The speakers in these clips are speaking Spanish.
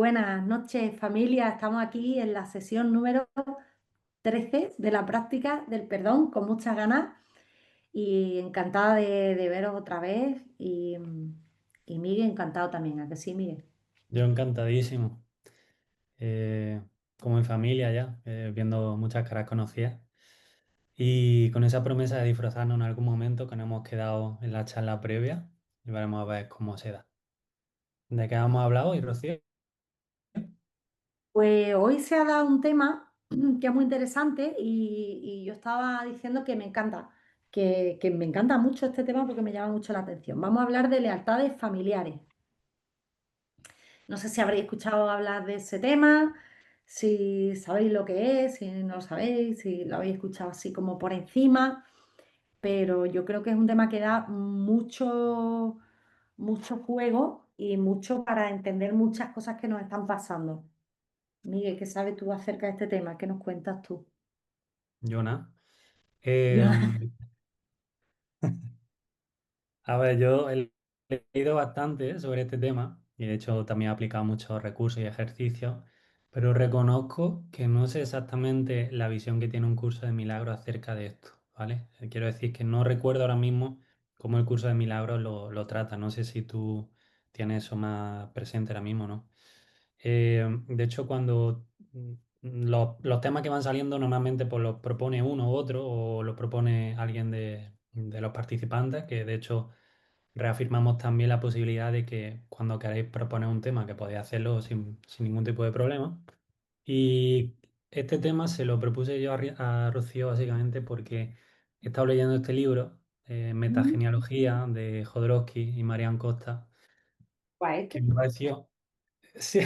buenas noches, familia. Estamos aquí en la sesión número 13 de la práctica del perdón, con muchas ganas y encantada de veros otra vez. Y Miguel, encantado también, ¿a que sí, Miguel? Yo encantadísimo, como en familia ya, viendo muchas caras conocidas y con esa promesa de disfrazarnos en algún momento que nos hemos quedado en la charla previa y veremos a ver cómo se da. ¿De qué hemos hablado hoy, Rocío? Pues hoy se ha dado un tema que es muy interesante y yo estaba diciendo que me encanta, que me encanta mucho este tema porque me llama mucho la atención. Vamos a hablar de lealtades familiares. No sé si habréis escuchado hablar de ese tema, si sabéis lo que es, si no lo sabéis, si lo habéis escuchado así como por encima, pero yo creo que es un tema que da mucho, mucho juego y mucho para entender muchas cosas que nos están pasando. Miguel, ¿qué sabes tú acerca de este tema? ¿Qué nos cuentas tú? Jonah. Yo, Eh, A ver, yo he leído bastante sobre este tema y de hecho también he aplicado muchos recursos y ejercicios, pero reconozco que no sé exactamente la visión que tiene un curso de milagros acerca de esto, ¿vale? Quiero decir que no recuerdo ahora mismo cómo el curso de milagros lo trata, no sé si tú tienes eso más presente ahora mismo, ¿no? De hecho, cuando los temas que van saliendo normalmente pues los propone uno u otro o los propone alguien de los participantes, que de hecho reafirmamos también la posibilidad de que cuando queráis proponer un tema, que podéis hacerlo sin ningún tipo de problema. Y este tema se lo propuse yo a Rocío básicamente porque he estado leyendo este libro, Metagenealogía, de Jodorowsky y Marian Costa, Pues que este. me pareció, sí,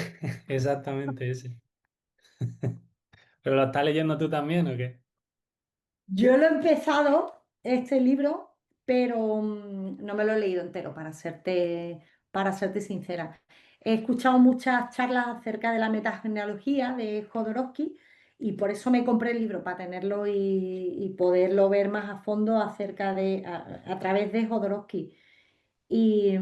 exactamente ese. ¿Pero lo estás leyendo tú también o qué? Yo lo he empezado, este libro, pero no me lo he leído entero, para serte sincera. He escuchado muchas charlas acerca de la metagenealogía de Jodorowsky y por eso me compré el libro, para tenerlo y poderlo ver más a fondo a través de Jodorowsky. Y,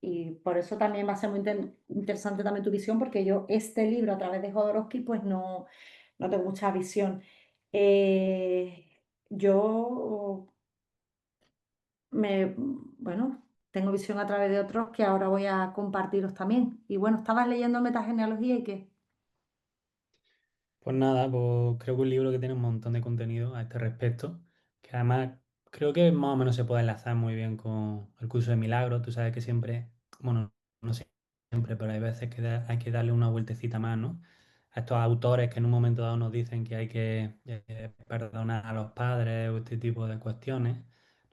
y por eso también va a ser muy interesante también tu visión, porque yo este libro a través de Jodorowsky pues no tengo mucha visión. Yo bueno, tengo visión a través de otros que ahora voy a compartiros también. Y bueno, estabas leyendo metagenealogía y qué. Pues nada, pues creo que un libro que tiene un montón de contenido a este respecto, que además creo que más o menos se puede enlazar muy bien con el curso de milagros. Tú sabes que siempre, bueno, no siempre, pero hay veces que hay que darle una vueltecita más, ¿no? A estos autores que en un momento dado nos dicen que hay que perdonar a los padres o este tipo de cuestiones.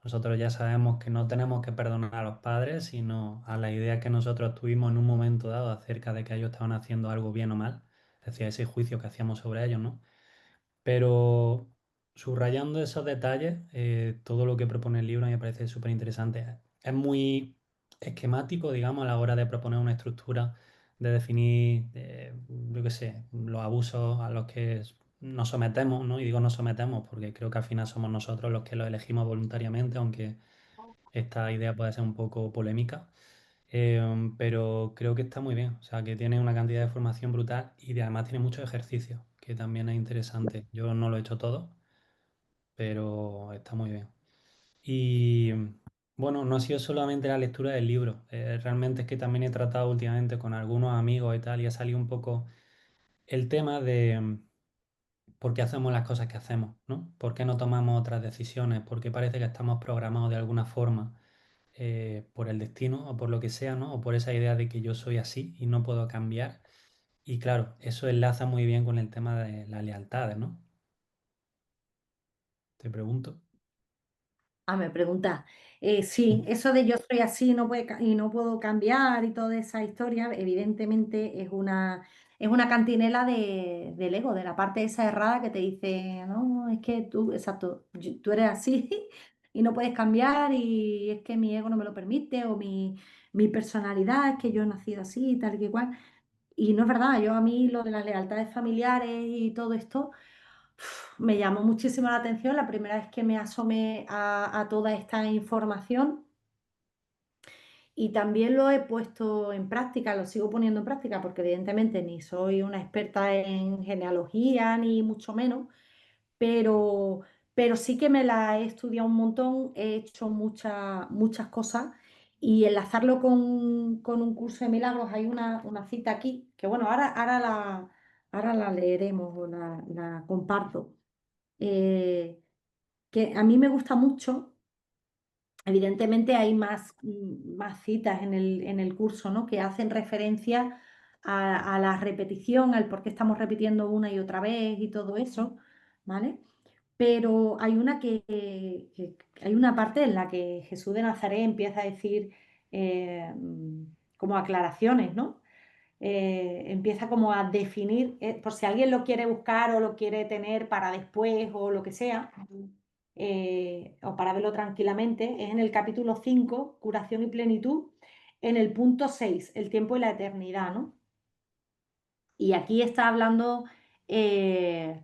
Nosotros ya sabemos que no tenemos que perdonar a los padres, sino a la idea que nosotros tuvimos en un momento dado acerca de que ellos estaban haciendo algo bien o mal, es decir, ese juicio que hacíamos sobre ellos, ¿no? Pero subrayando esos detalles, todo lo que propone el libro me parece súper interesante. Es muy esquemático, digamos, a la hora de proponer una estructura, de definir, yo qué sé, los abusos a los que nos sometemos, ¿no? Y digo nos sometemos porque creo que al final somos nosotros los que los elegimos voluntariamente, aunque esta idea puede ser un poco polémica. Pero creo que está muy bien, o sea, que tiene una cantidad de formación brutal y además tiene muchos ejercicios, que también es interesante. Yo no lo he hecho todo, pero está muy bien. Y bueno, no ha sido solamente la lectura del libro, realmente es que también he tratado últimamente con algunos amigos y tal, y ha salido un poco el tema de por qué hacemos las cosas que hacemos, ¿no? ¿Por qué no tomamos otras decisiones? ¿Por qué parece que estamos programados de alguna forma? Por el destino o por lo que sea, ¿no? O por esa idea de que yo soy así y no puedo cambiar. Y claro, eso enlaza muy bien con el tema de las lealtades, ¿no? Te pregunto. Ah, me pregunta. Sí, eso de yo soy así y no puedo cambiar y toda esa historia, evidentemente es una cantinela del ego, de la parte esa errada que te dice, no, es que tú, exacto, tú eres así y no puedes cambiar y es que mi ego no me lo permite o mi personalidad es que yo he nacido así y tal y que igual. Y no es verdad, yo a mí lo de las lealtades familiares y todo esto. Me llamó muchísimo la atención la primera vez que me asomé a toda esta información Y también lo he puesto en práctica, lo sigo poniendo en práctica, porque evidentemente ni soy una experta en genealogía, ni mucho menos, pero, pero sí que me la he estudiado un montón, he hecho muchas cosas y enlazarlo con un curso de milagros. Hay una cita aquí, que bueno, ahora la leeremos o la comparto, eh, que a mí me gusta mucho. Evidentemente hay más citas en el curso, ¿no? Que hacen referencia a la repetición, al por qué estamos repitiendo una y otra vez y todo eso, ¿vale? Pero hay hay una parte en la que Jesús de Nazaret empieza a decir como aclaraciones, ¿no? Empieza como a definir, por si alguien lo quiere buscar o lo quiere tener para después o lo que sea, o para verlo tranquilamente, es en el capítulo 5 curación y plenitud, en el punto 6 el tiempo y la eternidad, ¿no? Y aquí está hablando eh,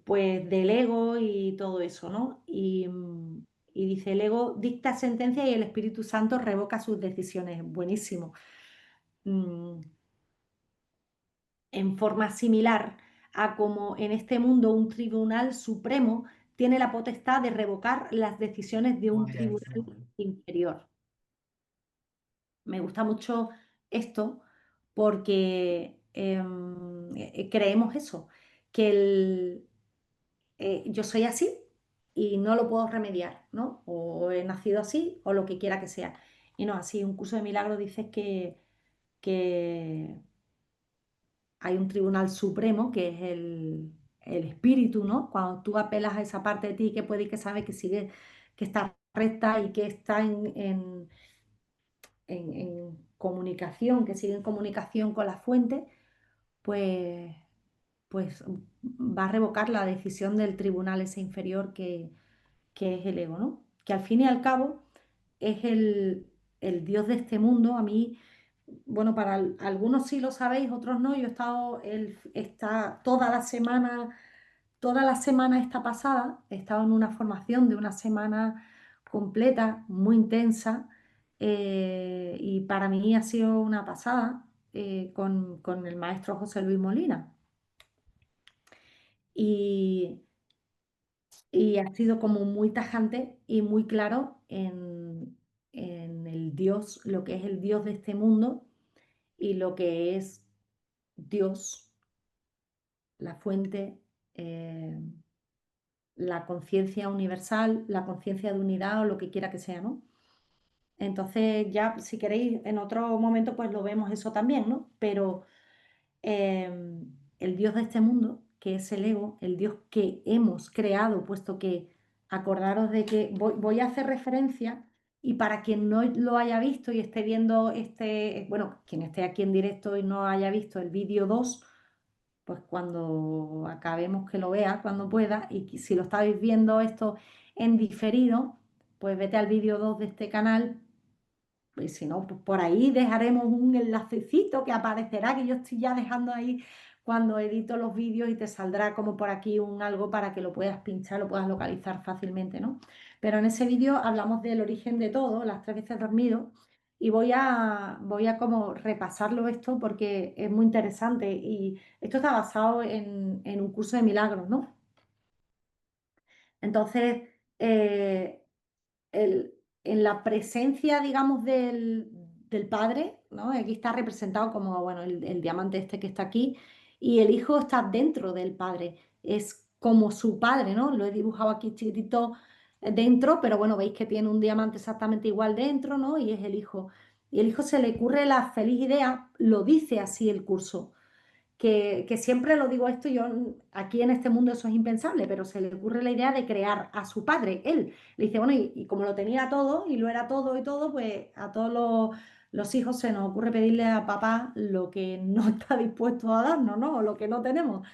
pues del ego y todo eso, ¿no? Y dice, el ego dicta sentencia y el Espíritu Santo revoca sus decisiones. Buenísimo. Mm, en forma similar a como en este mundo un tribunal supremo tiene la potestad de revocar las decisiones de un tribunal inferior. Me gusta mucho esto porque creemos eso, que yo soy así y no lo puedo remediar, ¿no? O he nacido así o lo que quiera que sea. Y no, así un curso de milagros dice que hay un tribunal supremo que es el espíritu, ¿no? Cuando tú apelas a esa parte de ti que puede y que sabe que sigue, que está recta y que está en comunicación, que sigue en comunicación con la fuente, pues, pues va a revocar la decisión del tribunal ese inferior que es el ego, ¿no? Que al fin y al cabo es el Dios de este mundo. A mí, bueno, para algunos sí lo sabéis, otros no. Yo he estado toda la semana esta pasada, he estado en una formación de una semana completa, muy intensa, y para mí ha sido una pasada con el maestro José Luis Molina. Y, y ha sido como muy tajante y muy claro en el Dios, lo que es el Dios de este mundo y lo que es Dios, la fuente, la conciencia universal, la conciencia de unidad o lo que quiera que sea, ¿no? Entonces ya, si queréis, en otro momento pues lo vemos eso también, ¿no? Pero eh, el Dios de este mundo, que es el ego, el Dios que hemos creado, puesto que acordaros de que voy a hacer referencia y para quien no lo haya visto y esté viendo bueno, quien esté aquí en directo y no haya visto el vídeo 2 pues cuando acabemos que lo vea, cuando pueda, y si lo estáis viendo esto en diferido, pues vete al vídeo 2 de este canal, y si no, pues por ahí dejaremos un enlacecito que aparecerá, que yo estoy ya dejando ahí cuando edito los vídeos y te saldrá como por aquí un algo para que lo puedas pinchar, lo puedas localizar fácilmente, ¿no? Pero en ese vídeo hablamos del origen de todo, las tres veces dormido, y voy a como repasarlo esto porque es muy interesante y esto está basado en un curso de milagros, ¿no? Entonces, el- en la presencia, digamos, del padre, ¿no? Aquí está representado como, bueno, el diamante este que está aquí, y el hijo está dentro del padre, es como su padre, ¿no? Lo he dibujado aquí chiquitito dentro, pero bueno, veis que tiene un diamante exactamente igual dentro, ¿no? Y es el hijo. Y el hijo se le ocurre la feliz idea, lo dice así el curso que siempre lo digo esto, yo aquí en este mundo eso es impensable, pero se le ocurre la idea de crear a su padre, él. Le dice, bueno, y como lo tenía todo y lo era todo y todo, pues a todos los hijos se nos ocurre pedirle a papá lo que no está dispuesto a darnos, ¿no? O lo que no tenemos.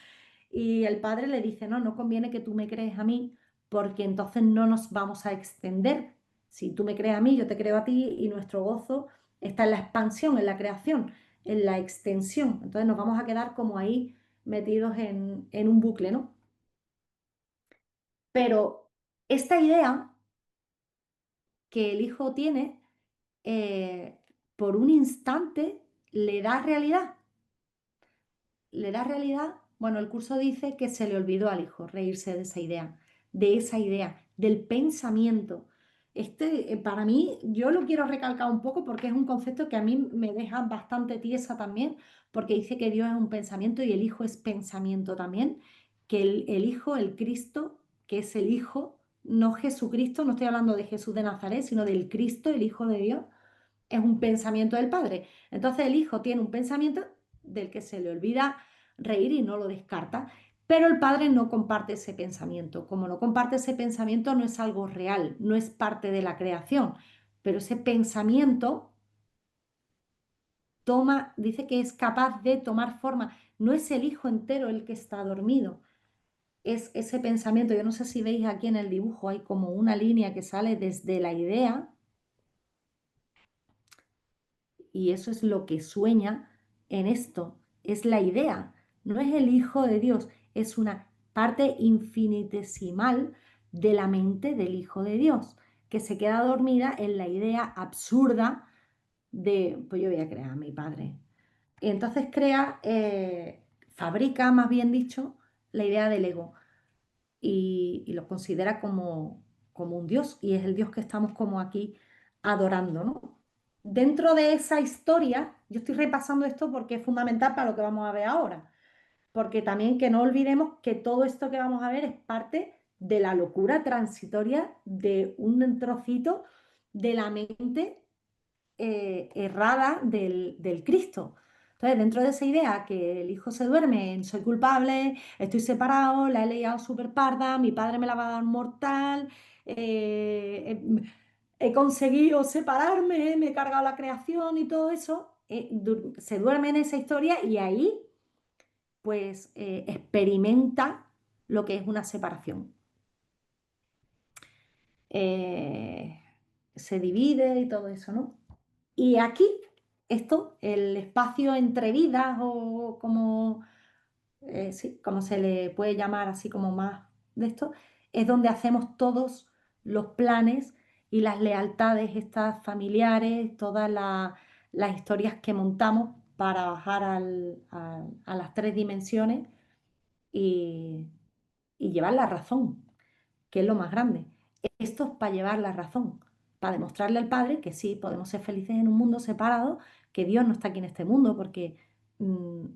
Y el padre le dice, no, no conviene que tú me crees a mí, porque entonces no nos vamos a extender. Si tú me crees a mí, yo te creo a ti y nuestro gozo está en la expansión, en la creación, en la extensión. Entonces nos vamos a quedar como ahí metidos en un bucle, ¿no? Pero esta idea que el hijo tiene eh, por un instante le da realidad. Le da realidad. Bueno, el curso dice que se le olvidó al hijo reírse de esa idea, del pensamiento. Para mí, yo lo quiero recalcar un poco porque es un concepto que a mí me deja bastante tiesa también, porque dice que Dios es un pensamiento y el hijo es pensamiento también, que el hijo, el Cristo, que es el hijo, no Jesucristo, no estoy hablando de Jesús de Nazaret, sino del Cristo, el hijo de Dios es un pensamiento del padre. Entonces el hijo tiene un pensamiento del que se le olvida reír y no lo descarta, pero el padre no comparte ese pensamiento. Como no comparte ese pensamiento, no es algo real, no es parte de la creación, pero ese pensamiento dice que es capaz de tomar forma. No es el hijo entero el que está dormido, es ese pensamiento. Yo no sé si veis aquí en el dibujo, hay como una línea que sale desde la idea y eso es lo que sueña en esto, es la idea, no es el Hijo de Dios, es una parte infinitesimal de la mente del Hijo de Dios, que se queda dormida en la idea absurda de, pues yo voy a crear a mi padre. Y entonces fabrica, más bien dicho, la idea del ego y lo considera como un Dios y es el Dios que estamos como aquí adorando, ¿no? Dentro de esa historia, yo estoy repasando esto porque es fundamental para lo que vamos a ver ahora, porque también que no olvidemos que todo esto que vamos a ver es parte de la locura transitoria de un trocito de la mente errada del Cristo. Entonces, dentro de esa idea que el hijo se duerme en soy culpable, estoy separado, la he liado súper parda, mi padre me la va a dar mortal, he conseguido separarme, me he cargado la creación y todo eso, se duerme en esa historia y ahí pues experimenta lo que es una separación. Eh, Se divide y todo eso, ¿no? Y aquí, el espacio entre vidas o como, sí, como se le puede llamar así como más de esto, es donde hacemos todos los planes y las lealtades estas familiares, las historias que montamos para bajar a las tres dimensiones y, y llevar la razón, que es lo más grande. Esto es para llevar la razón, para demostrarle al Padre que sí, podemos ser felices en un mundo separado, que Dios no está aquí en este mundo porque mm,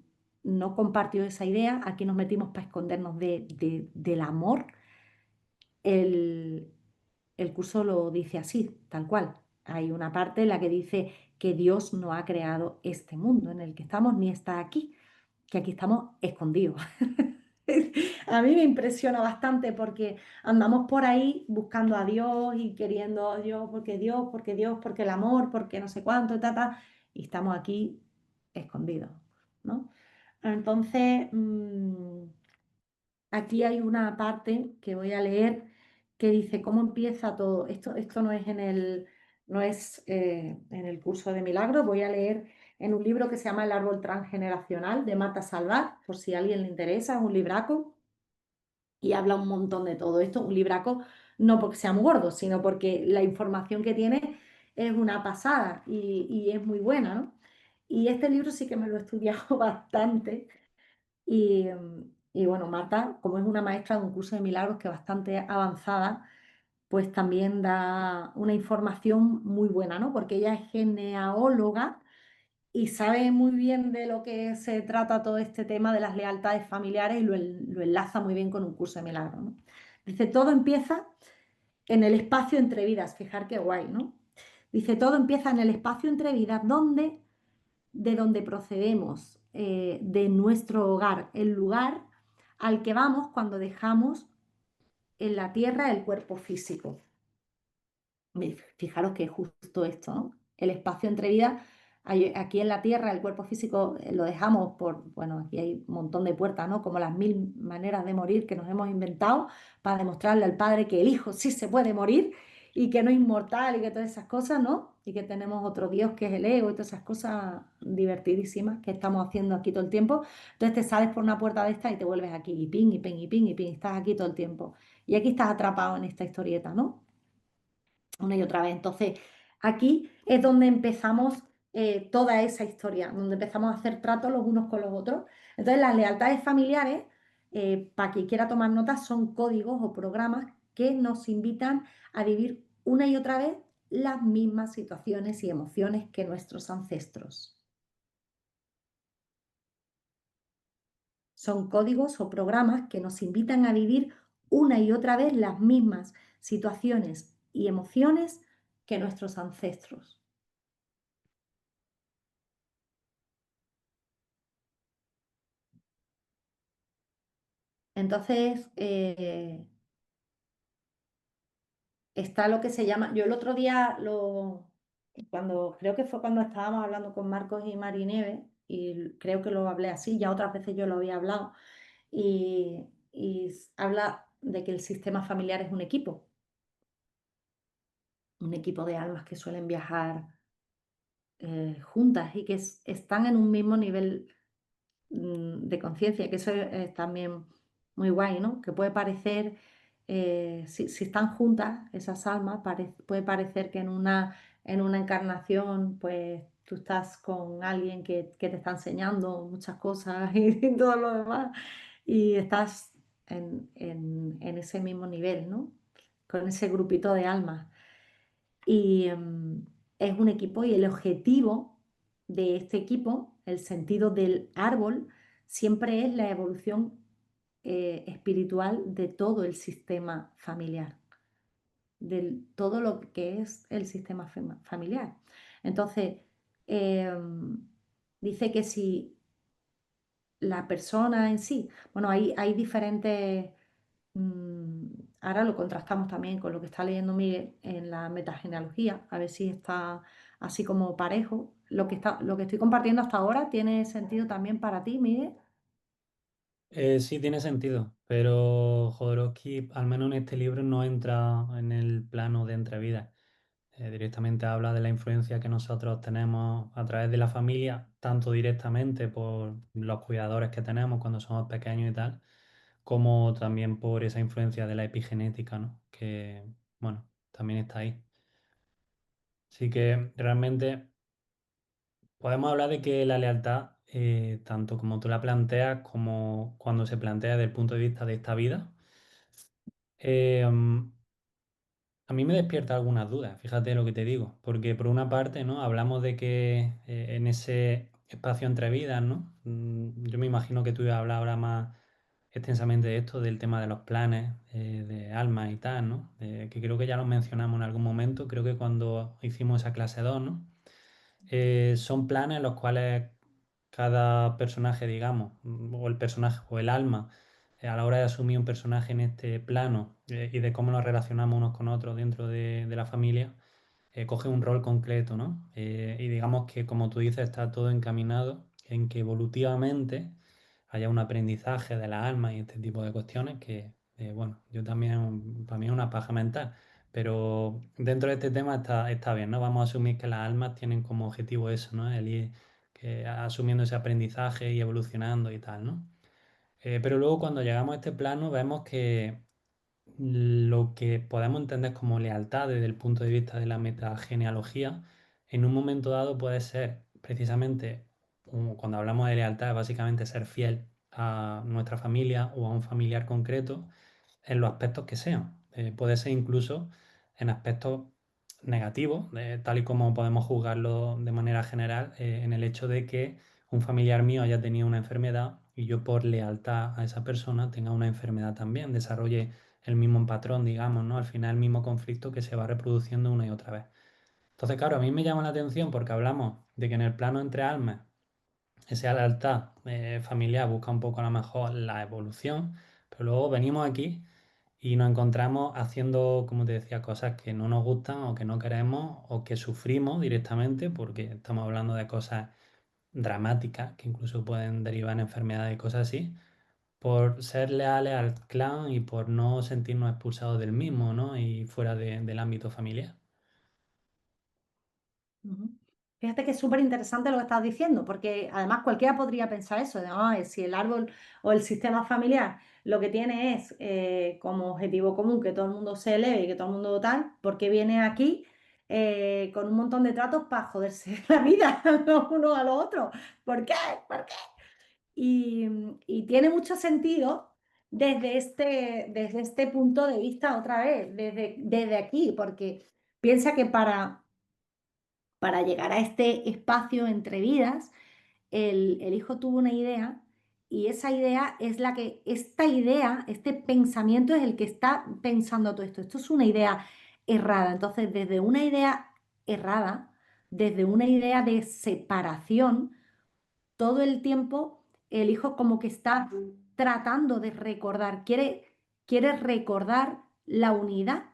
no compartió esa idea, aquí nos metimos para escondernos del amor. El, el curso lo dice así, tal cual. Hay una parte en la que dice que Dios no ha creado este mundo en el que estamos ni está aquí, que aquí estamos escondidos. A mí me impresiona bastante porque andamos por ahí buscando a Dios y queriendo a Dios, porque Dios, porque Dios, porque el amor, porque no sé cuánto, y estamos aquí escondidos, ¿no? Entonces, aquí hay una parte que voy a leer que dice cómo empieza todo. Esto no es no es en el curso de milagros, voy a leer en un libro que se llama El árbol transgeneracional de Marta Salvat, por si a alguien le interesa, es un libraco y habla un montón de todo esto, un libraco no porque sea muy gordo, sino porque la información que tiene es una pasada y es muy buena, ¿no? Y este libro sí que me lo he estudiado bastante y bueno, Marta, como es una maestra de un curso de milagros que es bastante avanzada, pues también da una información muy buena, ¿no? Porque ella es genealóloga y sabe muy bien de lo que se trata todo este tema de las lealtades familiares y lo enlaza muy bien con un curso de milagros, ¿no? Dice, todo empieza en el espacio entre vidas, fijar qué guay, ¿no? Dice, todo empieza en el espacio entre vidas, de donde procedemos, de nuestro hogar, el lugar al que vamos cuando dejamos en la tierra el cuerpo físico. Fijaros que es justo esto, ¿no? El espacio entre vidas, aquí en la Tierra, el cuerpo físico lo dejamos bueno, aquí hay un montón de puertas, ¿no? Como las mil maneras de morir que nos hemos inventado para demostrarle al Padre que el Hijo sí se puede morir y que no es inmortal y que todas esas cosas, ¿no? Y que tenemos otro Dios que es el ego y todas esas cosas divertidísimas que estamos haciendo aquí todo el tiempo. Entonces te sales por una puerta de esta y te vuelves aquí y ping, y ping, y ping, y ping, estás aquí todo el tiempo. Y aquí estás atrapado en esta historieta, ¿no? Una y otra vez. Entonces, Aquí es donde empezamos toda esa historia, donde empezamos a hacer tratos los unos con los otros. Entonces, las lealtades familiares, para quien quiera tomar notas, son códigos o programas que nos invitan a vivir una y otra vez las mismas situaciones y emociones que nuestros ancestros. Son códigos o programas que nos invitan a vivir una y otra vez las mismas situaciones y emociones que nuestros ancestros. Entonces, está lo que se llama, yo el otro día, cuando creo que fue cuando estábamos hablando con Marcos y Marinieves, y creo que lo hablé así, ya otras veces yo lo había hablado, y habla de que el sistema familiar es un equipo de almas que suelen viajar juntas y que están en un mismo nivel de conciencia, que eso es también muy guay, ¿no? Que puede parecer, si están juntas esas almas, puede parecer que en una encarnación, pues tú estás con alguien que te está enseñando muchas cosas y todo lo demás, y estás en ese mismo nivel, ¿no? Con ese grupito de almas. Y es un equipo y el objetivo de este equipo, el sentido del árbol, siempre es la evolución espiritual de todo el sistema familiar, de todo lo que es el sistema familiar. Entonces, dice que si la persona en sí, bueno, hay diferentes, mm, ahora lo contrastamos también con lo que está leyendo Miguel en la metagenealogía, a ver si está así como parejo. Lo que estoy compartiendo hasta ahora tiene sentido también para ti, Miguel. Sí, tiene sentido, pero Jodorowsky, al menos en este libro, no entra en el plano de entrevista. Directamente habla de la influencia que nosotros tenemos a través de la familia, tanto directamente por los cuidadores que tenemos cuando somos pequeños y tal, como también por esa influencia de la epigenética, ¿no? Que, bueno, también está ahí. Así que realmente podemos hablar de que la lealtad, tanto como tú la planteas, como cuando se plantea desde el punto de vista de esta vida, eh, a mí me despierta algunas dudas, fíjate lo que te digo, porque por una parte, ¿no? Hablamos de que en ese espacio entre vidas, ¿no? Yo me imagino que tú ibas a hablar ahora más extensamente de esto, del tema de los planes de alma y tal, ¿no? Que creo que ya lo mencionamos en algún momento, creo que cuando hicimos esa clase 2, ¿no? Son planes en los cuales cada personaje, digamos, o el personaje o el alma, a la hora de asumir un personaje en este plano y de cómo nos relacionamos unos con otros dentro de la familia, coge un rol concreto, ¿no? Y digamos que, como tú dices, está todo encaminado en que evolutivamente haya un aprendizaje de la alma y este tipo de cuestiones que, bueno, yo también, para mí es una paja mental. Pero dentro de este tema está bien, ¿no? Vamos a asumir que las almas tienen como objetivo eso, ¿no? El ir asumiendo ese aprendizaje y evolucionando y tal, ¿no? Pero luego cuando llegamos a este plano vemos que lo que podemos entender como lealtad desde el punto de vista de la metagenealogía, en un momento dado puede ser precisamente, cuando hablamos de lealtad, básicamente ser fiel a nuestra familia o a un familiar concreto en los aspectos que sean. Puede ser incluso en aspectos negativos, tal y como podemos juzgarlo de manera general, en el hecho de que un familiar mío haya tenido una enfermedad y yo por lealtad a esa persona tenga una enfermedad también, desarrolle el mismo patrón, digamos, ¿no? Al final el mismo conflicto que se va reproduciendo una y otra vez. Entonces, claro, a mí me llama la atención porque hablamos de que en el plano entre almas, esa lealtad familiar busca un poco a lo mejor la evolución, pero luego venimos aquí y nos encontramos haciendo, como te decía, cosas que no nos gustan o que no queremos o que sufrimos directamente porque estamos hablando de cosas dramáticas que incluso pueden derivar en enfermedades y cosas así, por ser leales al clan y por no sentirnos expulsados del mismo, ¿no? Y fuera del ámbito familiar. Ujú. Fíjate que es súper interesante lo que estás diciendo, porque además cualquiera podría pensar eso, de "Ay, si el árbol o el sistema familiar lo que tiene es como objetivo común que todo el mundo se eleve y que todo el mundo tal, ¿por qué viene aquí? con un montón de tratos para joderse la vida los unos a los otros. ¿Por qué? ¿Por qué? Y tiene mucho sentido desde este punto de vista otra vez, desde aquí, porque piensa que para llegar a este espacio entre vidas, el hijo tuvo una idea y esa idea es la que, esta idea, este pensamiento es el que está pensando todo esto. Esto es una idea errada. Entonces, desde una idea errada, desde una idea de separación, todo el tiempo el hijo como que está tratando de recordar, quiere recordar la unidad,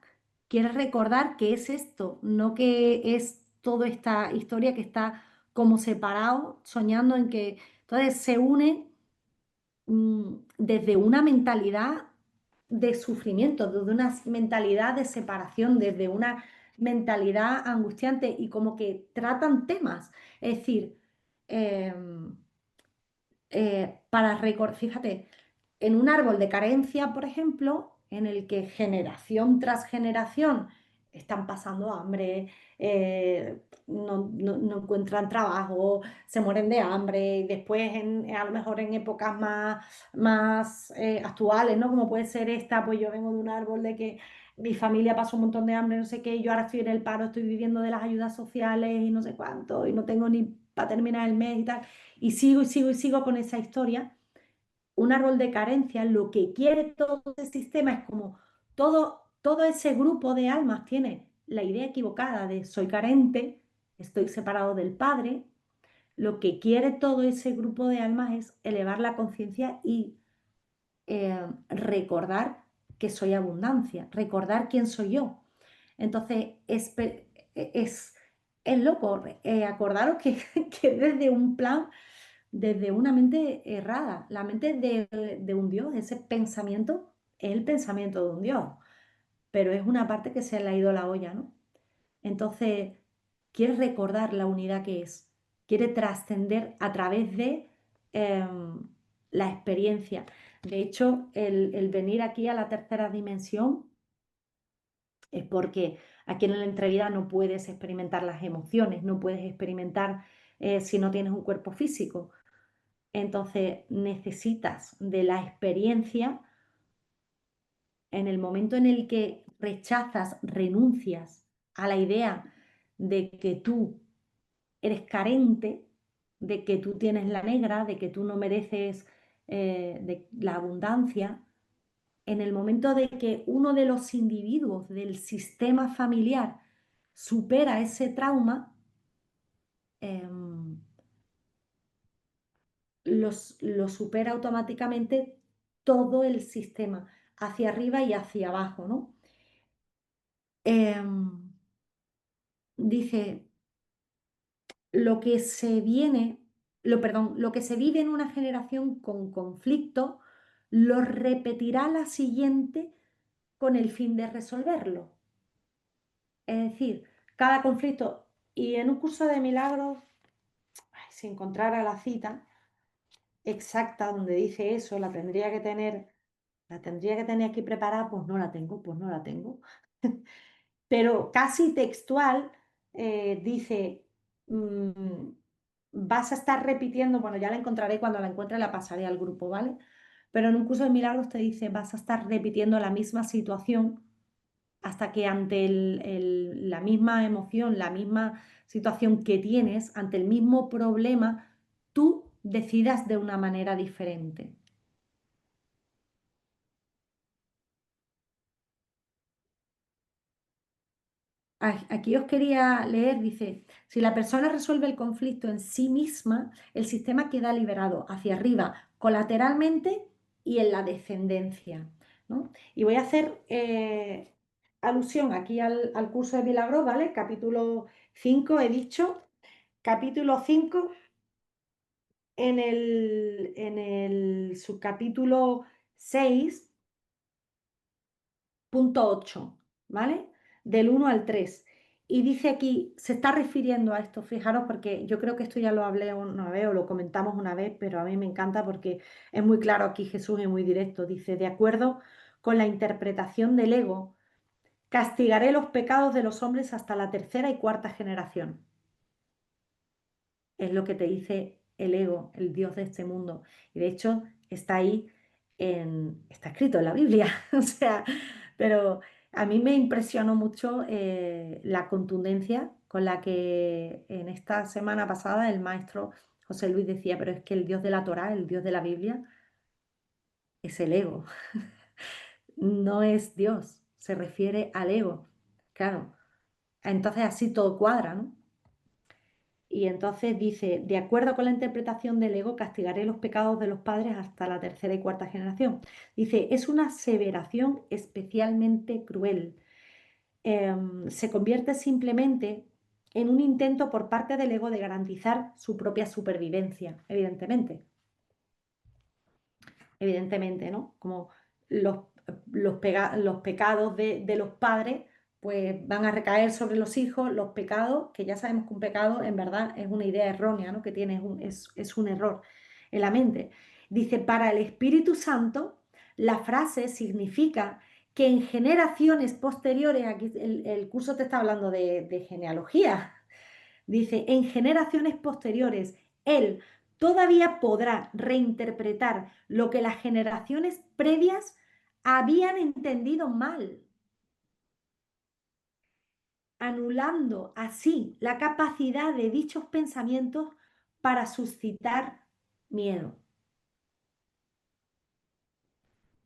quiere recordar que es esto, no que es toda esta historia que está como separado, soñando en que entonces se une desde una mentalidad de sufrimiento, desde una mentalidad de separación, desde una mentalidad angustiante y como que tratan temas. Es decir, para recordar, fíjate, en un árbol de carencia, por ejemplo, en el que generación tras generación están pasando hambre, no encuentran trabajo, se mueren de hambre, y después a lo mejor en épocas más actuales, ¿no? Como puede ser esta, pues yo vengo de un árbol de que mi familia pasó un montón de hambre, no sé qué, y yo ahora estoy en el paro, estoy viviendo de las ayudas sociales y no sé cuánto, y no tengo ni para terminar el mes y tal, y sigo y sigo y sigo con esa historia. Un árbol de carencia, lo que quiere todo el sistema es como todo ese grupo de almas tiene la idea equivocada de soy carente, estoy separado del Padre. Lo que quiere todo ese grupo de almas es elevar la conciencia y recordar que soy abundancia, recordar quién soy yo. Entonces, es, es loco. Acordaros que, que desde un plan, desde una mente errada, la mente de un Dios, ese pensamiento es el pensamiento de un Dios, pero es una parte que se le ha ido la olla, ¿no? Entonces, quiere recordar la unidad que es, quiere trascender a través de la experiencia. De hecho, el venir aquí a la tercera dimensión es porque aquí en la entrevida no puedes experimentar las emociones, no puedes experimentar si no tienes un cuerpo físico. Entonces necesitas de la experiencia en el momento en el que rechazas, renuncias a la idea de que tú eres carente, de que tú tienes la negra, de que tú no mereces de la abundancia, en el momento de que uno de los individuos del sistema familiar supera ese trauma, eh, lo supera automáticamente todo el sistema, hacia arriba y hacia abajo, ¿no? Eh, dice, lo que se viene, perdón, lo que se vive en una generación con conflicto, lo repetirá la siguiente con el fin de resolverlo. Es decir, cada conflicto, y en un curso de milagros, ay, si encontrara la cita exacta donde dice eso, la tendría que tener aquí preparada, pues no la tengo. Pero casi textual dice, vas a estar repitiendo, bueno, ya la encontraré cuando la encuentre, la pasaré al grupo, ¿vale? Pero en un curso de milagros te dice, vas a estar repitiendo la misma situación hasta que ante la misma emoción, la misma situación que tienes, ante el mismo problema, tú decidas de una manera diferente. Aquí os quería leer, dice, si la persona resuelve el conflicto en sí misma, el sistema queda liberado hacia arriba, colateralmente y en la descendencia, ¿no? Y voy a hacer alusión aquí al curso de Milagros, ¿vale? Capítulo 5 he dicho, capítulo 5 en el subcapítulo 6.8, ¿vale? Del 1 al 3. Y dice aquí, se está refiriendo a esto, fijaros, porque yo creo que esto ya lo hablé una vez o lo comentamos una vez, pero a mí me encanta porque es muy claro aquí Jesús es muy directo. Dice, de acuerdo con la interpretación del ego, Castigaré los pecados de los hombres hasta la tercera y cuarta generación. Es lo que te dice el ego, el Dios de este mundo. Y de hecho está ahí, está escrito en la Biblia. O sea, pero a mí me impresionó mucho la contundencia con la que en esta semana pasada el maestro José Luis decía, pero es que el Dios de la Torá, el Dios de la Biblia, es el ego, no es Dios, se refiere al ego. Claro, entonces así todo cuadra, ¿no? Y entonces dice, de acuerdo con la interpretación del ego, castigaré los pecados de los padres hasta la tercera y cuarta generación. Dice, es una aseveración especialmente cruel. Se convierte simplemente en un intento por parte del ego de garantizar su propia supervivencia, evidentemente. Evidentemente, ¿no? Como los, los pecados de los padres, pues van a recaer sobre los hijos, los pecados, que ya sabemos que un pecado en verdad es una idea errónea, ¿no? Que tiene es un error en la mente. Dice, para el Espíritu Santo, la frase significa que en generaciones posteriores, aquí el curso te está hablando de genealogía, dice, en generaciones posteriores, él todavía podrá reinterpretar lo que las generaciones previas habían entendido mal, anulando así la capacidad de dichos pensamientos para suscitar miedo.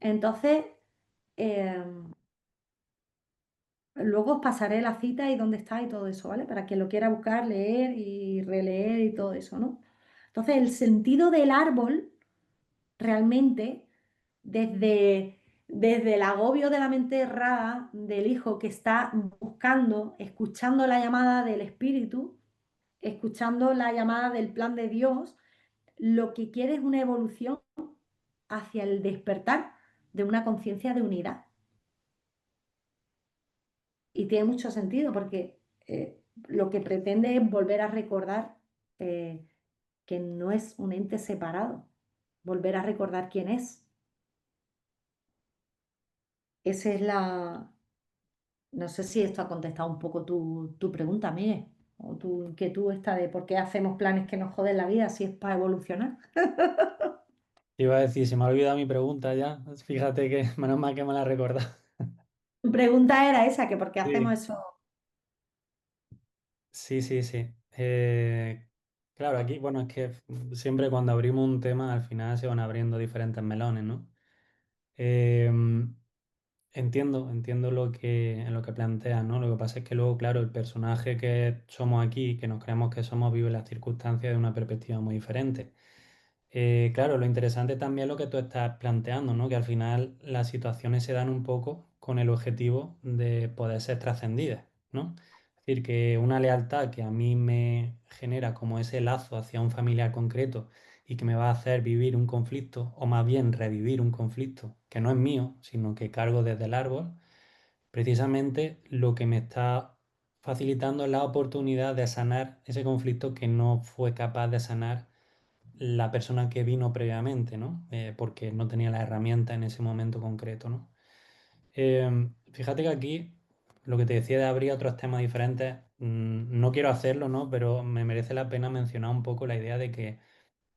Entonces, eh, luego os pasaré la cita y dónde está y todo eso, ¿vale? Para quien lo quiera buscar, leer y releer y todo eso, ¿no? Entonces, el sentido del árbol realmente desde el agobio de la mente errada del hijo que está buscando, escuchando la llamada del espíritu, escuchando la llamada del plan de Dios, lo que quiere es una evolución hacia el despertar de una conciencia de unidad. Y tiene mucho sentido porque lo que pretende es volver a recordar eh, que no es un ente separado, volver a recordar quién es. Esa es la, no sé si esto ha contestado un poco tu pregunta, Miguel, o tu inquietud esta de por qué hacemos planes que nos joden la vida si es para evolucionar. Te iba a decir, se me ha olvidado mi pregunta ya. Fíjate que menos mal que me la has recordado. Tu pregunta era esa, que por qué hacemos Sí, eso. sí, sí, sí. Claro, aquí, bueno, es que siempre cuando abrimos un tema, al final se van abriendo diferentes melones, ¿no? Eh, entiendo lo que planteas, ¿no? Lo que pasa es que luego, claro, el personaje que somos aquí, que nos creemos que somos, vive las circunstancias de una perspectiva muy diferente. Claro, lo interesante también es lo que tú estás planteando, ¿no? Que al final las situaciones se dan un poco con el objetivo de poder ser trascendidas, ¿no? Es decir, que una lealtad que a mí me genera como ese lazo hacia un familiar concreto y que me va a hacer vivir un conflicto, o más bien revivir un conflicto que no es mío, sino que cargo desde el árbol, precisamente lo que me está facilitando es la oportunidad de sanar ese conflicto que no fue capaz de sanar la persona que vino previamente, ¿no? Porque no tenía la herramienta en ese momento concreto, ¿no? Fíjate que aquí lo que te decía de abrir otros temas diferentes, no quiero hacerlo, ¿no? Pero me merece la pena mencionar un poco la idea de que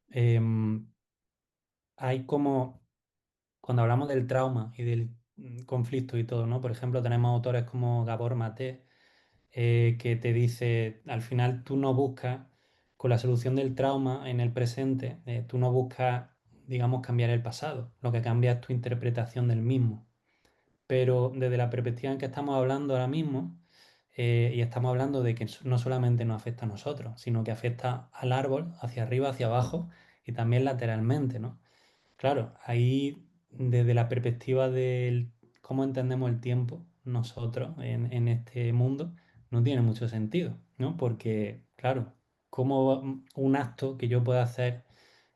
em, hay como, cuando hablamos del trauma y del conflicto y todo, ¿no? Por ejemplo, tenemos autores como Gabor Maté, que te dice, al final tú no buscas, con la solución del trauma en el presente, tú no buscas, digamos, cambiar el pasado, lo que cambia es tu interpretación del mismo. Pero desde la perspectiva en que estamos hablando ahora mismo, y estamos hablando de que no solamente nos afecta a nosotros, sino que afecta al árbol, hacia arriba, hacia abajo y también lateralmente, ¿no? Claro, ahí desde la perspectiva de cómo entendemos el tiempo nosotros en este mundo, no tiene mucho sentido, ¿no? Porque, claro, cómo un acto que yo pueda hacer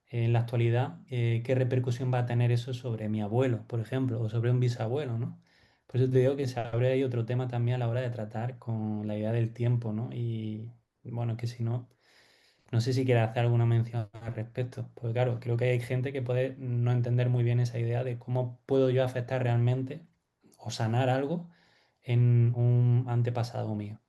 en la actualidad, qué repercusión va a tener eso sobre mi abuelo, por ejemplo, o sobre un bisabuelo, ¿no? Por eso te digo que se abre ahí otro tema también a la hora de tratar con la idea del tiempo, ¿no? Y bueno, que si no... No sé si quieres hacer alguna mención al respecto, porque claro, creo que hay gente que puede no entender muy bien esa idea de cómo puedo yo afectar realmente o sanar algo en un antepasado mío.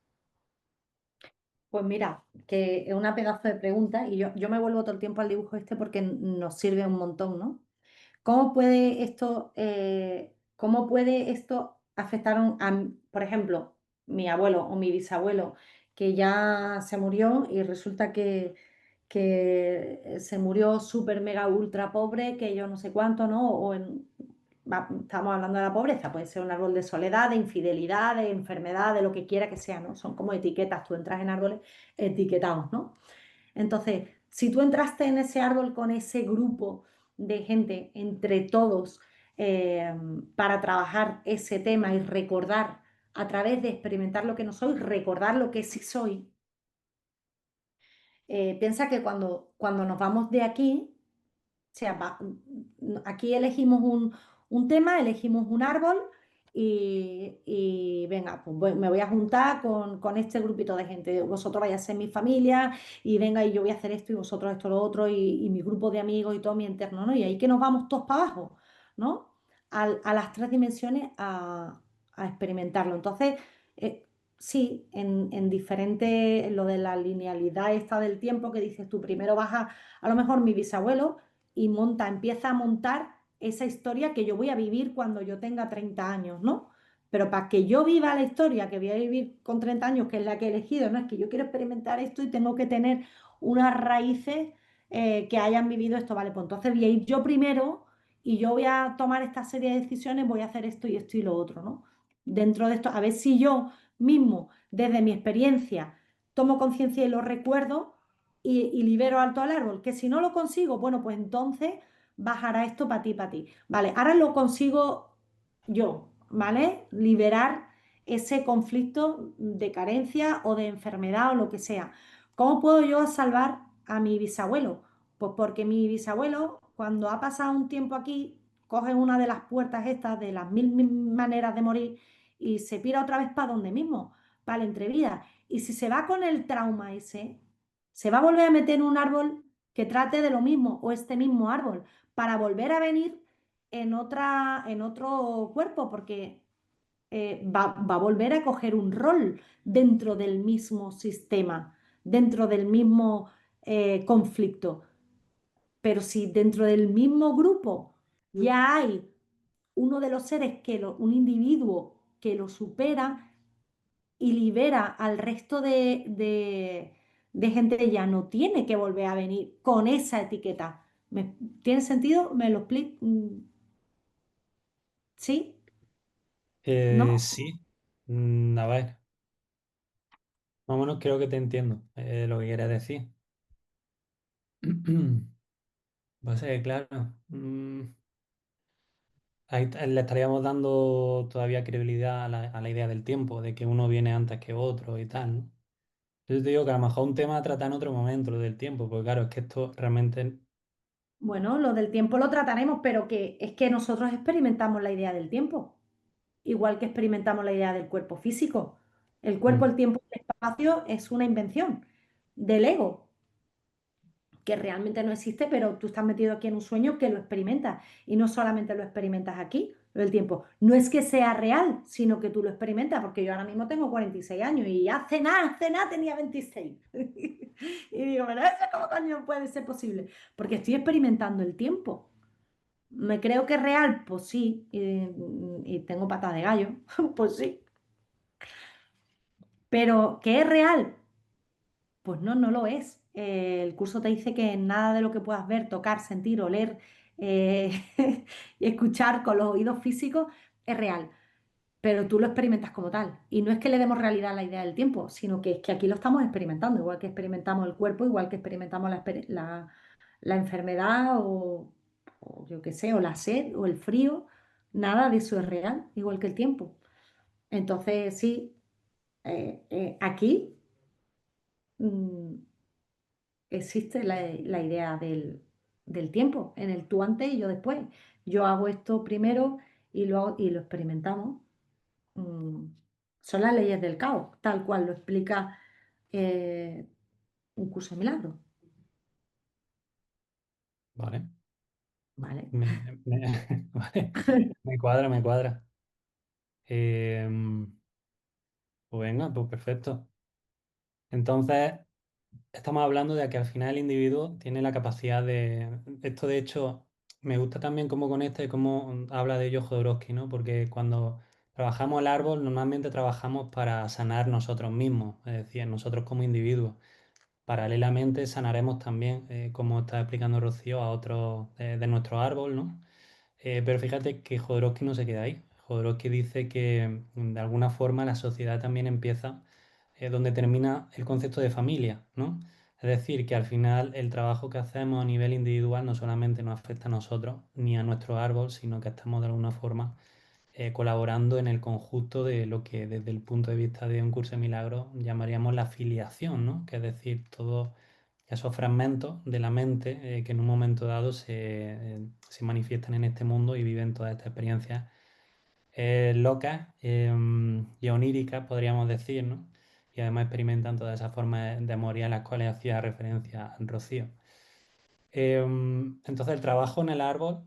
Pues mira, que es una pedazo de pregunta y yo me vuelvo todo el tiempo al dibujo este porque nos sirve un montón, ¿no? Cómo puede esto afectar por ejemplo, mi abuelo o mi bisabuelo, que ya se murió y resulta que se murió súper mega ultra pobre, que yo no sé cuánto, ¿no? Estamos hablando de la pobreza, puede ser un árbol de soledad, de infidelidad, de enfermedad, de lo que quiera que sea, ¿no? Son como etiquetas, tú entras en árboles etiquetados, ¿no? Entonces, si tú entraste en ese árbol con ese grupo de gente, entre todos, eh, para trabajar ese tema y recordar a través de experimentar lo que no soy, recordar lo que sí soy, piensa que cuando nos vamos de aquí, o sea, aquí elegimos un tema, elegimos un árbol y venga, pues me voy a juntar con este grupito de gente. Vosotros vais a ser mi familia y venga, y yo voy a hacer esto y vosotros esto, lo otro y mi grupo de amigos y todo mi interno, ¿no? Y ahí que nos vamos todos para abajo, ¿no? A las tres dimensiones a experimentarlo. Entonces, sí, en diferente, lo de la linealidad esta del tiempo que dices tú, primero vas a lo mejor mi bisabuelo y empieza a montar esa historia que yo voy a vivir cuando yo tenga 30 años, ¿no? Pero para que yo viva la historia que voy a vivir con 30 años, que es la que he elegido, no es que yo quiero experimentar esto y tengo que tener unas raíces que hayan vivido esto, ¿vale? Pues entonces voy a ir yo primero y yo voy a tomar esta serie de decisiones, voy a hacer esto y esto y lo otro, ¿no? Dentro de esto, a ver si yo mismo, desde mi experiencia, tomo conciencia y lo recuerdo y libero alto al árbol. Que si no lo consigo, bueno, pues entonces bajará esto para ti, para ti. Vale, ahora lo consigo yo, ¿vale? Liberar ese conflicto de carencia o de enfermedad o lo que sea. ¿Cómo puedo yo salvar a mi bisabuelo? Pues porque mi bisabuelo, cuando ha pasado un tiempo aquí, coge una de las puertas estas de las mil maneras de morir y se pira otra vez para donde mismo, para la entrevida. Y si se va con el trauma ese, se va a volver a meter en un árbol que trate de lo mismo o este mismo árbol para volver a venir en otro cuerpo porque va a volver a coger un rol dentro del mismo sistema, dentro del mismo conflicto. Pero si dentro del mismo grupo ya hay uno de los seres un individuo que lo supera, y libera al resto de gente, ya no tiene que volver a venir con esa etiqueta. ¿Tiene sentido? ¿Me lo explico? ¿Sí? ¿No? Sí. A ver, más o menos creo que te entiendo lo que quieres decir. Pues claro. Ahí le estaríamos dando todavía credibilidad a la idea del tiempo, de que uno viene antes que otro y tal, ¿no? Yo te digo que a lo mejor un tema a tratar en otro momento, lo del tiempo, porque claro, es que esto realmente... Bueno, lo del tiempo lo trataremos, pero que es que nosotros experimentamos la idea del tiempo, igual que experimentamos la idea del cuerpo físico. El cuerpo, Mm. el tiempo, el espacio es una invención del ego, que realmente no existe, pero tú estás metido aquí en un sueño que lo experimentas y no solamente lo experimentas aquí, lo del tiempo. No es que sea real, sino que tú lo experimentas, porque yo ahora mismo tengo 46 años y hace nada tenía 26. Y digo, pero eso cómo coño puede ser posible, porque estoy experimentando el tiempo. ¿Me creo que es real? Pues sí, y tengo patas de gallo, pues sí, pero ¿que es real? Pues no, no lo es. El curso te dice que nada de lo que puedas ver, tocar, sentir, oler eh, y escuchar con los oídos físicos es real, pero tú lo experimentas como tal. Y no es que le demos realidad a la idea del tiempo, sino que es que aquí lo estamos experimentando, igual que experimentamos el cuerpo, igual que experimentamos la enfermedad o yo qué sé, o la sed o el frío. Nada de eso es real, igual que el tiempo. Entonces, sí, aquí mm, existe la idea del tiempo, en el tú antes y yo después. Yo hago esto primero y lo experimentamos. Mm, Son las leyes del caos, tal cual lo explica eh, un curso de milagros, Vale. ¿vale? Vale. Me cuadra, me cuadra. Pues venga, pues perfecto. Entonces, estamos hablando de que al final el individuo tiene la capacidad de... Esto de hecho me gusta también cómo conecta y cómo habla de ello Jodorowsky, ¿no? Porque cuando trabajamos el árbol normalmente trabajamos para sanar nosotros mismos, es decir, nosotros como individuos. Paralelamente sanaremos también, como está explicando Rocío, a otros de nuestro árbol, ¿no? Pero fíjate que Jodorowsky no se queda ahí. Jodorowsky dice que de alguna forma la sociedad también empieza donde termina el concepto de familia, ¿no? Es decir, que al final el trabajo que hacemos a nivel individual no solamente nos afecta a nosotros ni a nuestro árbol, sino que estamos de alguna forma colaborando en el conjunto de lo que desde el punto de vista de un curso de milagros llamaríamos la filiación, ¿no? Que es decir, todos esos fragmentos de la mente que en un momento dado se manifiestan en este mundo y viven todas estas experiencias locas y oníricas, podríamos decir, ¿no? Y además experimentan todas esas formas de amor y a las cuales hacía referencia Rocío. Entonces, el trabajo en el árbol,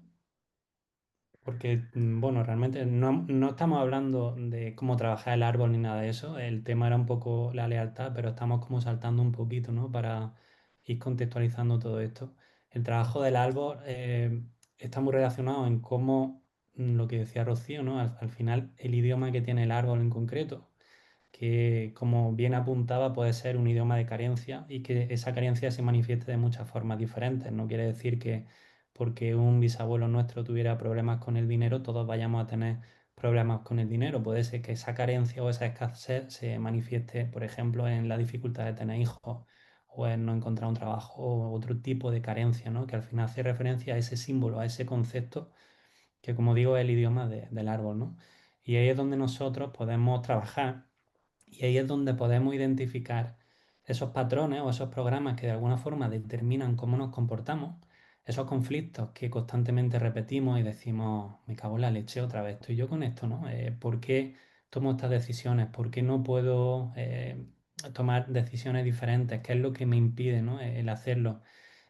porque, bueno, realmente no estamos hablando de cómo trabajar el árbol ni nada de eso. El tema era un poco la lealtad, pero estamos como saltando un poquito, ¿no? Para ir contextualizando todo esto. El trabajo del árbol está muy relacionado en cómo, lo que decía Rocío, ¿no? Al final, el idioma que tiene el árbol en concreto que, como bien apuntaba, puede ser un idioma de carencia y que esa carencia se manifieste de muchas formas diferentes. No quiere decir que porque un bisabuelo nuestro tuviera problemas con el dinero, todos vayamos a tener problemas con el dinero. Puede ser que esa carencia o esa escasez se manifieste, por ejemplo, en la dificultad de tener hijos o en no encontrar un trabajo o otro tipo de carencia, ¿no? Que al final hace referencia a ese símbolo, a ese concepto que, como digo, es el idioma del árbol, ¿no? Y ahí es donde nosotros podemos trabajar y ahí es donde podemos identificar esos patrones o esos programas que de alguna forma determinan cómo nos comportamos, esos conflictos que constantemente repetimos y decimos, me cago en la leche otra vez, estoy yo con esto, ¿no? ¿Por qué tomo estas decisiones? ¿Por qué no puedo tomar decisiones diferentes? ¿Qué es lo que me impide, ¿no? El hacerlo?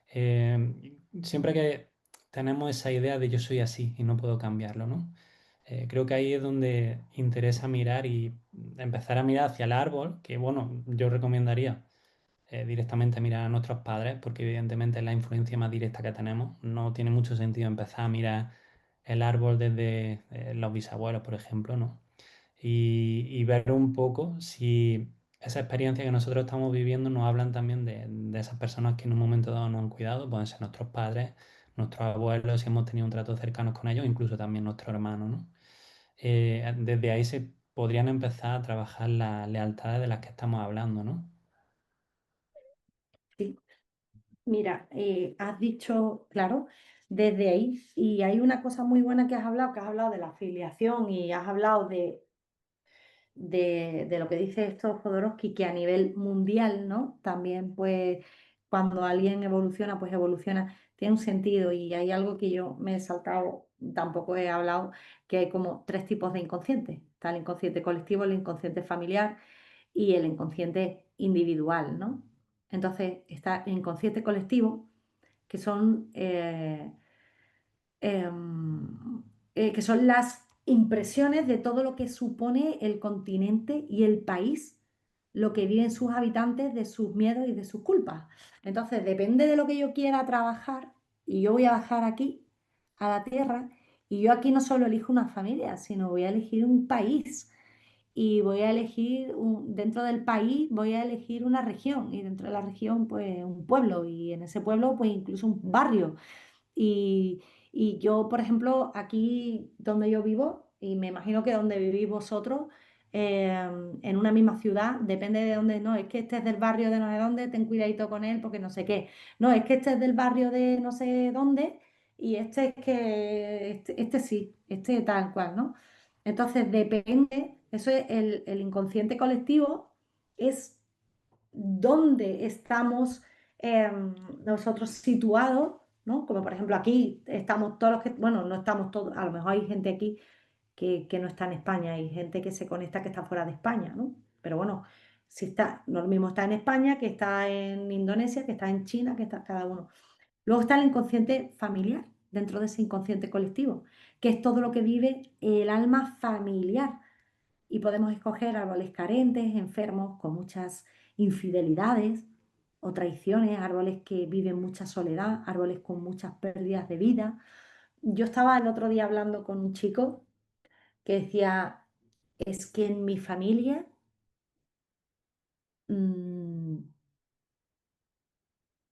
Siempre que tenemos esa idea de yo soy así y no puedo cambiarlo, ¿no? Creo que ahí es donde interesa mirar y empezar a mirar hacia el árbol, que bueno, yo recomendaría directamente mirar a nuestros padres, porque evidentemente es la influencia más directa que tenemos. No tiene mucho sentido empezar a mirar el árbol desde los bisabuelos, por ejemplo, ¿no? Y ver un poco si esa experiencia que nosotros estamos viviendo nos hablan también de esas personas que en un momento dado nos han cuidado, pueden ser nuestros padres, nuestros abuelos, si hemos tenido un trato cercano con ellos, incluso también nuestro hermano, ¿no? Desde ahí se podrían empezar a trabajar las lealtades de las que estamos hablando, ¿no? Sí. Mira, has dicho, claro, desde ahí, y hay una cosa muy buena que has hablado de la afiliación y has hablado de lo que dice esto Jodorowsky, que a nivel mundial, ¿no? También, pues, cuando alguien evoluciona, pues evoluciona, tiene un sentido y hay algo que yo me he saltado, tampoco he hablado, que hay como tres tipos de inconsciente. Está el inconsciente colectivo, el inconsciente familiar y el inconsciente individual, ¿no? Entonces, está el inconsciente colectivo, que son que son las impresiones de todo lo que supone el continente y el país, lo que viven sus habitantes de sus miedos y de sus culpas. Entonces, depende de lo que yo quiera trabajar, y yo voy a bajar aquí, a la tierra, y yo aquí no solo elijo una familia, sino voy a elegir un país. Y voy a elegir, dentro del país, voy a elegir una región, y dentro de la región, pues un pueblo, y en ese pueblo, pues incluso un barrio. Y, y yo, por ejemplo, aquí donde yo vivo, y me imagino que donde vivís vosotros, en una misma ciudad, depende de dónde, no, es que este es del barrio de no sé dónde, ten cuidadito con él porque no sé qué. No, es que este es del barrio de no sé dónde y este es que, este sí, este tal cual, ¿no? Entonces, depende, eso es el inconsciente colectivo, es dónde estamos nosotros situados, ¿no? Como por ejemplo aquí estamos todos los que, bueno, no estamos todos, a lo mejor hay gente aquí que no está en España, hay gente que se conecta que está fuera de España, ¿no? Pero bueno, si está, no es lo mismo está en España, que está en Indonesia, que está en China, que está cada uno. Luego está el inconsciente familiar, dentro de ese inconsciente colectivo, que es todo lo que vive el alma familiar. Y podemos escoger árboles carentes, enfermos, con muchas infidelidades o traiciones, árboles que viven mucha soledad, árboles con muchas pérdidas de vida. Yo estaba el otro día hablando con un chico que decía, es que en mi familia mm,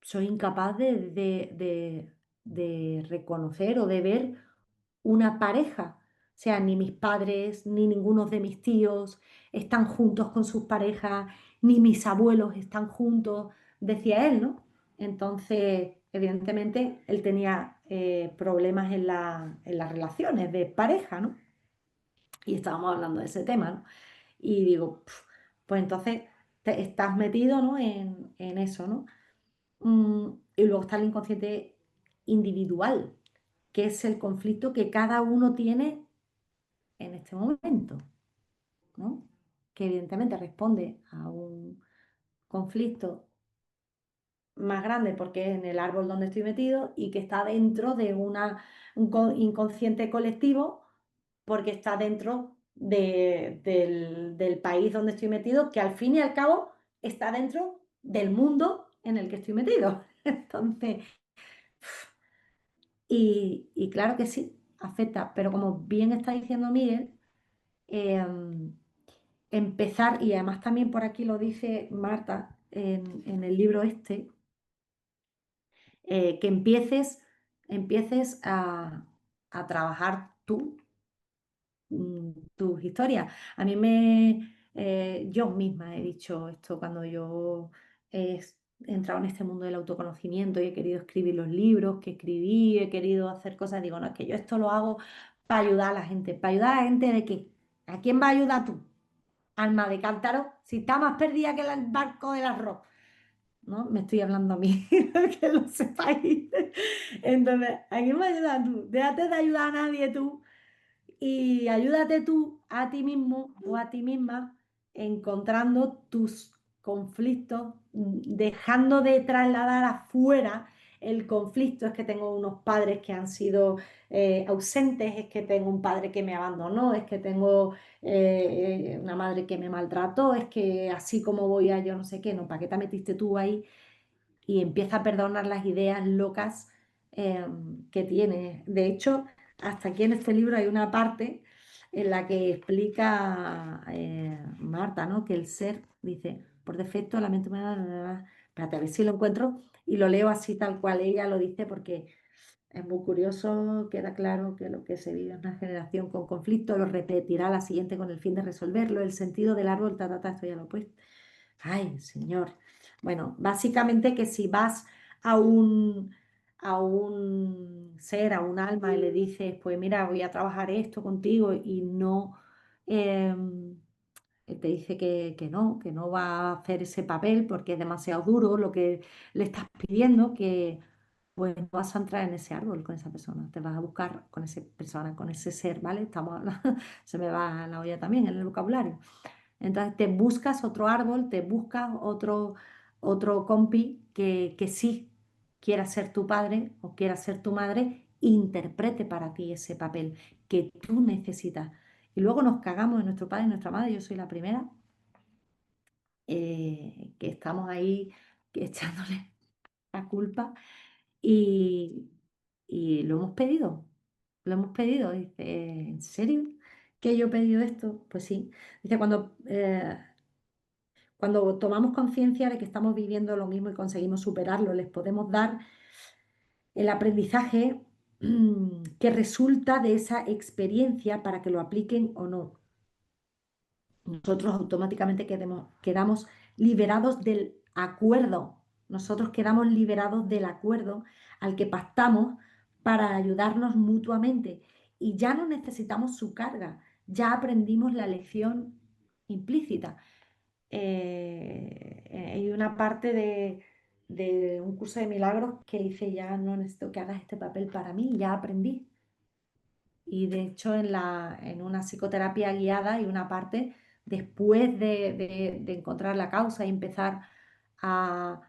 soy incapaz de reconocer o de ver una pareja. O sea, ni mis padres, ni ninguno de mis tíos están juntos con sus parejas, ni mis abuelos están juntos, decía él, ¿no? Entonces, evidentemente, él tenía problemas en las relaciones de pareja, ¿no? Y estábamos hablando de ese tema, ¿no? Y digo, pues entonces te estás metido, ¿no? En eso, ¿no? Y luego está el inconsciente individual, que es el conflicto que cada uno tiene en este momento, ¿no? Que evidentemente responde a un conflicto más grande porque es en el árbol donde estoy metido y que está dentro de un inconsciente colectivo porque está dentro del país donde estoy metido, que al fin y al cabo está dentro del mundo en el que estoy metido. Entonces, y claro que sí, afecta, pero como bien está diciendo Miguel, empezar, y además también por aquí lo dice Marta en el libro este, que empieces a trabajar tú tus historias. A mí yo misma he dicho esto cuando yo he entrado en este mundo del autoconocimiento y he querido escribir los libros que escribí, he querido hacer cosas, digo, no, es que yo esto lo hago para ayudar a la gente. ¿Para ayudar a la gente de qué? ¿A quién va a ayudar tú? Alma de cántaro, si está más perdida que el barco del arroz. ¿No? Me estoy hablando a mí, que lo sepáis. Entonces, ¿a quién va a ayudar tú? Déjate de ayudar a nadie tú y ayúdate tú a ti mismo o a ti misma encontrando tus conflictos, dejando de trasladar afuera el conflicto. Es que tengo unos padres que han sido ausentes, es que tengo un padre que me abandonó, es que tengo una madre que me maltrató, es que así como voy a yo no sé qué, no, ¿para qué te metiste tú ahí? Y empieza a perdonar las ideas locas eh, que tiene. De hecho, hasta aquí en este libro hay una parte en la que explica Marta, ¿no? Que el ser, dice, por defecto la mente humana, espérate, a ver si lo encuentro y lo leo así tal cual ella lo dice porque es muy curioso, queda claro que lo que se vive en una generación con conflicto lo repetirá la siguiente con el fin de resolverlo. El sentido del árbol, esto ya lo he puesto. Ay, señor. Bueno, básicamente que si vas a un ser, a un alma y le dices, pues mira, voy a trabajar esto contigo y no, te dice que no va a hacer ese papel porque es demasiado duro lo que le estás pidiendo, que pues no vas a entrar en ese árbol con esa persona, te vas a buscar con esa persona, con ese ser, ¿vale? Estamos hablando, se me va la olla también en el vocabulario. Entonces te buscas otro árbol, te buscas otro compi que sí quiera ser tu padre o quiera ser tu madre, interprete para ti ese papel que tú necesitas. Y luego nos cagamos en nuestro padre y nuestra madre, yo soy la primera, que estamos ahí echándole la culpa y, y lo hemos pedido. Dice, ¿en serio que yo he pedido esto? Pues sí. Dice, cuando tomamos conciencia de que estamos viviendo lo mismo y conseguimos superarlo, les podemos dar el aprendizaje que resulta de esa experiencia para que lo apliquen o no. Nosotros automáticamente quedamos liberados del acuerdo. Nosotros quedamos liberados del acuerdo al que pactamos para ayudarnos mutuamente. Y ya no necesitamos su carga, ya aprendimos la lección implícita. Hay una parte de un curso de milagros que dice, ya no necesito que hagas este papel para mí, ya aprendí. Y de hecho en una psicoterapia guiada hay una parte después de encontrar la causa y empezar a,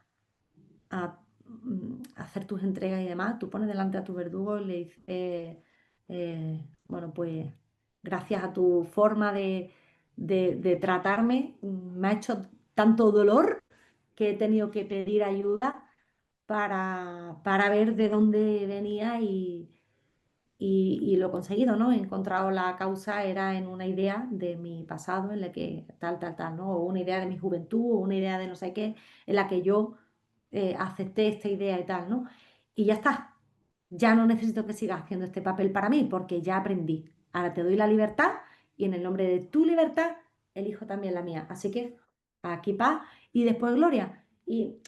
hacer tus entregas y demás, tú pones delante a tu verdugo y le dices, bueno, pues gracias a tu forma de tratarme, me ha hecho tanto dolor que he tenido que pedir ayuda para ver de dónde venía y lo he conseguido, ¿no? He encontrado la causa, era en una idea de mi pasado, en la que tal, tal, tal, ¿no? O una idea de mi juventud, o una idea de no sé qué, en la que yo acepté esta idea y tal, ¿no? Y ya está. Ya no necesito que sigas haciendo este papel para mí, porque ya aprendí. Ahora te doy la libertad y en el nombre de tu libertad elijo también la mía. Así que aquí paz y después gloria. Y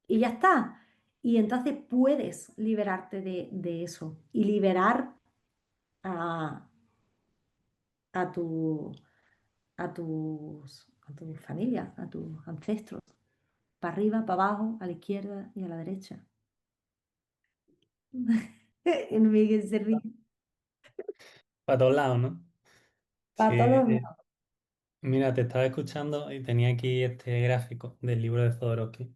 ya está. Y entonces puedes liberarte de eso y liberar a, a tu, a tu familia, a tus ancestros, para arriba, para abajo, a la izquierda y a la derecha. En Miguel se ríe. Para todos lados, ¿no? Sí, Para todos lados. mira, te estaba escuchando y tenía aquí este gráfico del libro de Jodorowsky.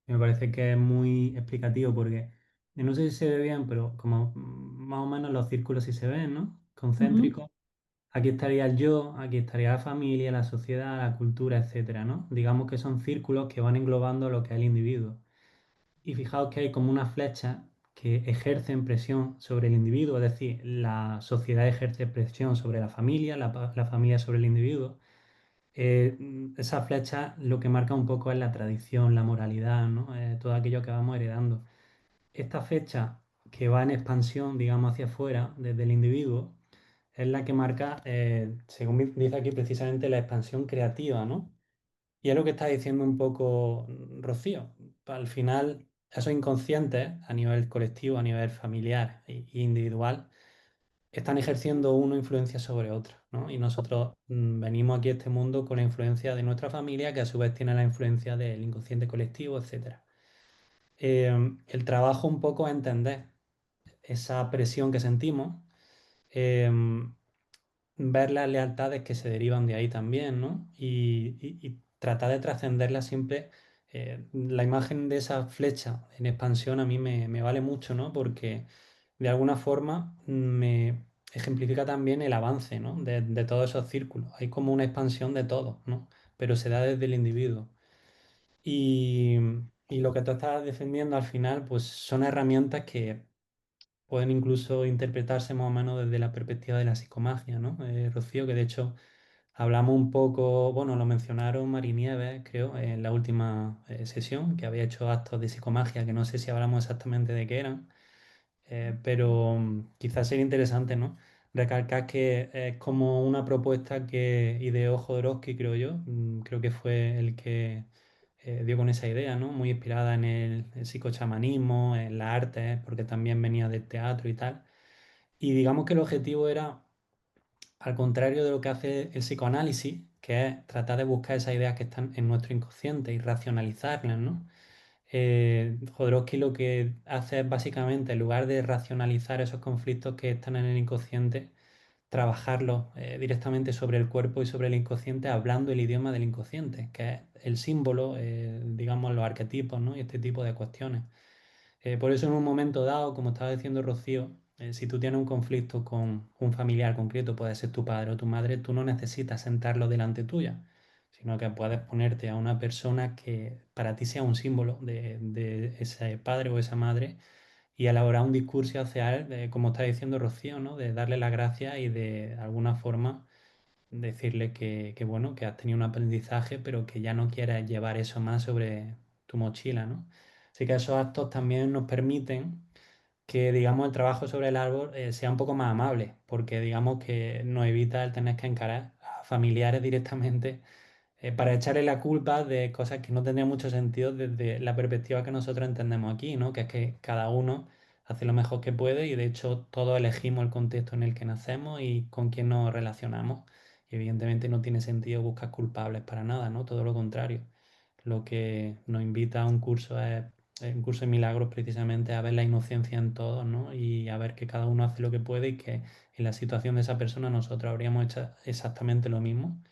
Me parece que es muy explicativo porque no sé si se ve bien, pero como más o menos los círculos sí se ven, ¿no? Ujú, Concéntricos. Aquí estaría el yo, aquí estaría la familia, la sociedad, la cultura, etcétera, ¿no? Digamos que son círculos que van englobando lo que es el individuo. Y fijaos que hay como una flecha que ejercen presión sobre el individuo, es decir, la sociedad ejerce presión sobre la familia, la familia sobre el individuo. Esa flecha lo que marca un poco es la tradición, la moralidad, ¿no? Todo aquello que vamos heredando. Esta fecha que va en expansión, digamos, hacia afuera, desde el individuo, es la que marca, según dice aquí precisamente, la expansión creativa, ¿no? Y es lo que está diciendo un poco Rocío. Al final, esos inconscientes a nivel colectivo, a nivel familiar e individual, están ejerciendo una influencia sobre otro, ¿no? Y nosotros venimos aquí a este mundo con la influencia de nuestra familia, que a su vez tiene la influencia del inconsciente colectivo, etcétera. El trabajo un poco es entender esa presión que sentimos, eh, ver las lealtades que se derivan de ahí también, ¿no? Y tratar de trascenderla siempre. La imagen de esa flecha en expansión a mí me vale mucho, ¿no? Porque de alguna forma me ejemplifica también el avance, ¿no? De todos esos círculos. Hay como una expansión de todo, ¿no? Pero se da desde el individuo. Y, y lo que tú estás defendiendo al final, pues son herramientas que pueden incluso interpretarse más o menos desde la perspectiva de la psicomagia, ¿no? Rocío, que de hecho hablamos un poco, bueno, lo mencionaron Mari Nieves, creo, en la última sesión, que había hecho actos de psicomagia, que no sé si hablamos exactamente de qué eran, pero quizás sería interesante, ¿no? Recalcar que es como una propuesta que ideó Jodorowsky, creo yo, creo que fue el que dio con esa idea, ¿no? Muy inspirada en el psicochamanismo, en las artes, porque también venía del teatro y tal. Y digamos que el objetivo era, al contrario de lo que hace el psicoanálisis, que es tratar de buscar esas ideas que están en nuestro inconsciente y racionalizarlas, ¿no? Jodorowsky lo que hace es básicamente, en lugar de racionalizar esos conflictos que están en el inconsciente, trabajarlos directamente sobre el cuerpo y sobre el inconsciente, hablando el idioma del inconsciente, que es el símbolo, digamos, los arquetipos, ¿no? Y este tipo de cuestiones. Por eso en un momento dado, como estaba diciendo Rocío, si tú tienes un conflicto con un familiar concreto, puede ser tu padre o tu madre, tú no necesitas sentarlo delante tuya, sino que puedes ponerte a una persona que para ti sea un símbolo de ese padre o esa madre y elaborar un discurso hacia él, como está diciendo Rocío, ¿no? De darle las gracias y de alguna forma decirle que, bueno, que has tenido un aprendizaje, pero que ya no quieres llevar eso más sobre tu mochila, ¿no? Así que esos actos también nos permiten que, digamos, el trabajo sobre el árbol sea un poco más amable, porque, digamos, que nos evita el tener que encarar a familiares directamente para echarle la culpa de cosas que no tendrían mucho sentido desde la perspectiva que nosotros entendemos aquí, ¿no? Que es que cada uno hace lo mejor que puede y de hecho todos elegimos el contexto en el que nacemos y con quién nos relacionamos. Y evidentemente no tiene sentido buscar culpables para nada, ¿no? Todo lo contrario. Lo que nos invita a un curso es, un curso de milagros precisamente a ver la inocencia en todos, ¿no? Y a ver que cada uno hace lo que puede y que en la situación de esa persona nosotros habríamos hecho exactamente lo mismo.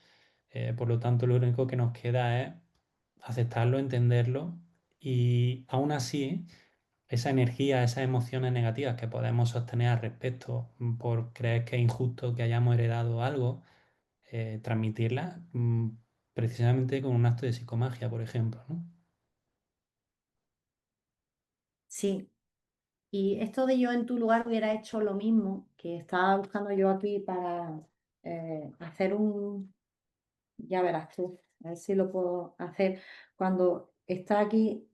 Por lo tanto, lo único que nos queda es aceptarlo, entenderlo y aún así esa energía, esas emociones negativas que podemos sostener al respecto por creer que es injusto que hayamos heredado algo, transmitirla precisamente con un acto de psicomagia, por ejemplo, ¿no? Sí. Y esto de yo en tu lugar hubiera hecho lo mismo que estaba buscando yo aquí para hacer un, ya verás tú, a ver si lo puedo hacer. Cuando está aquí,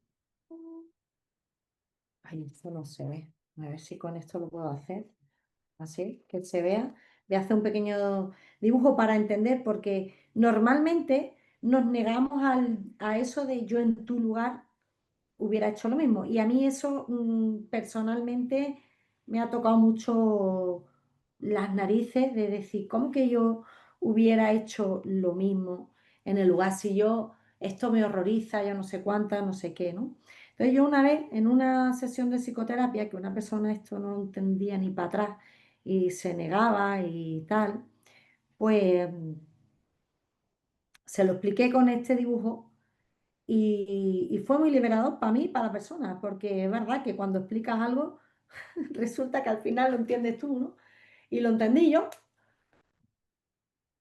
ay, esto no se ve. A ver si con esto lo puedo hacer. Así, que se vea. Voy a hacer un pequeño dibujo para entender, porque normalmente nos negamos a eso de yo en tu lugar hubiera hecho lo mismo. Y a mí eso personalmente me ha tocado mucho las narices de decir, ¿cómo que yo hubiera hecho lo mismo en el lugar? Si yo, esto me horroriza, yo no sé cuánta, no sé qué, ¿no? Entonces yo una vez en una sesión de psicoterapia, que una persona esto no entendía ni para atrás y se negaba y tal, pues se lo expliqué con este dibujo y fue muy liberador para mí y para la persona, porque es verdad que cuando explicas algo, resulta que al final lo entiendes tú, ¿no? Y lo entendí yo.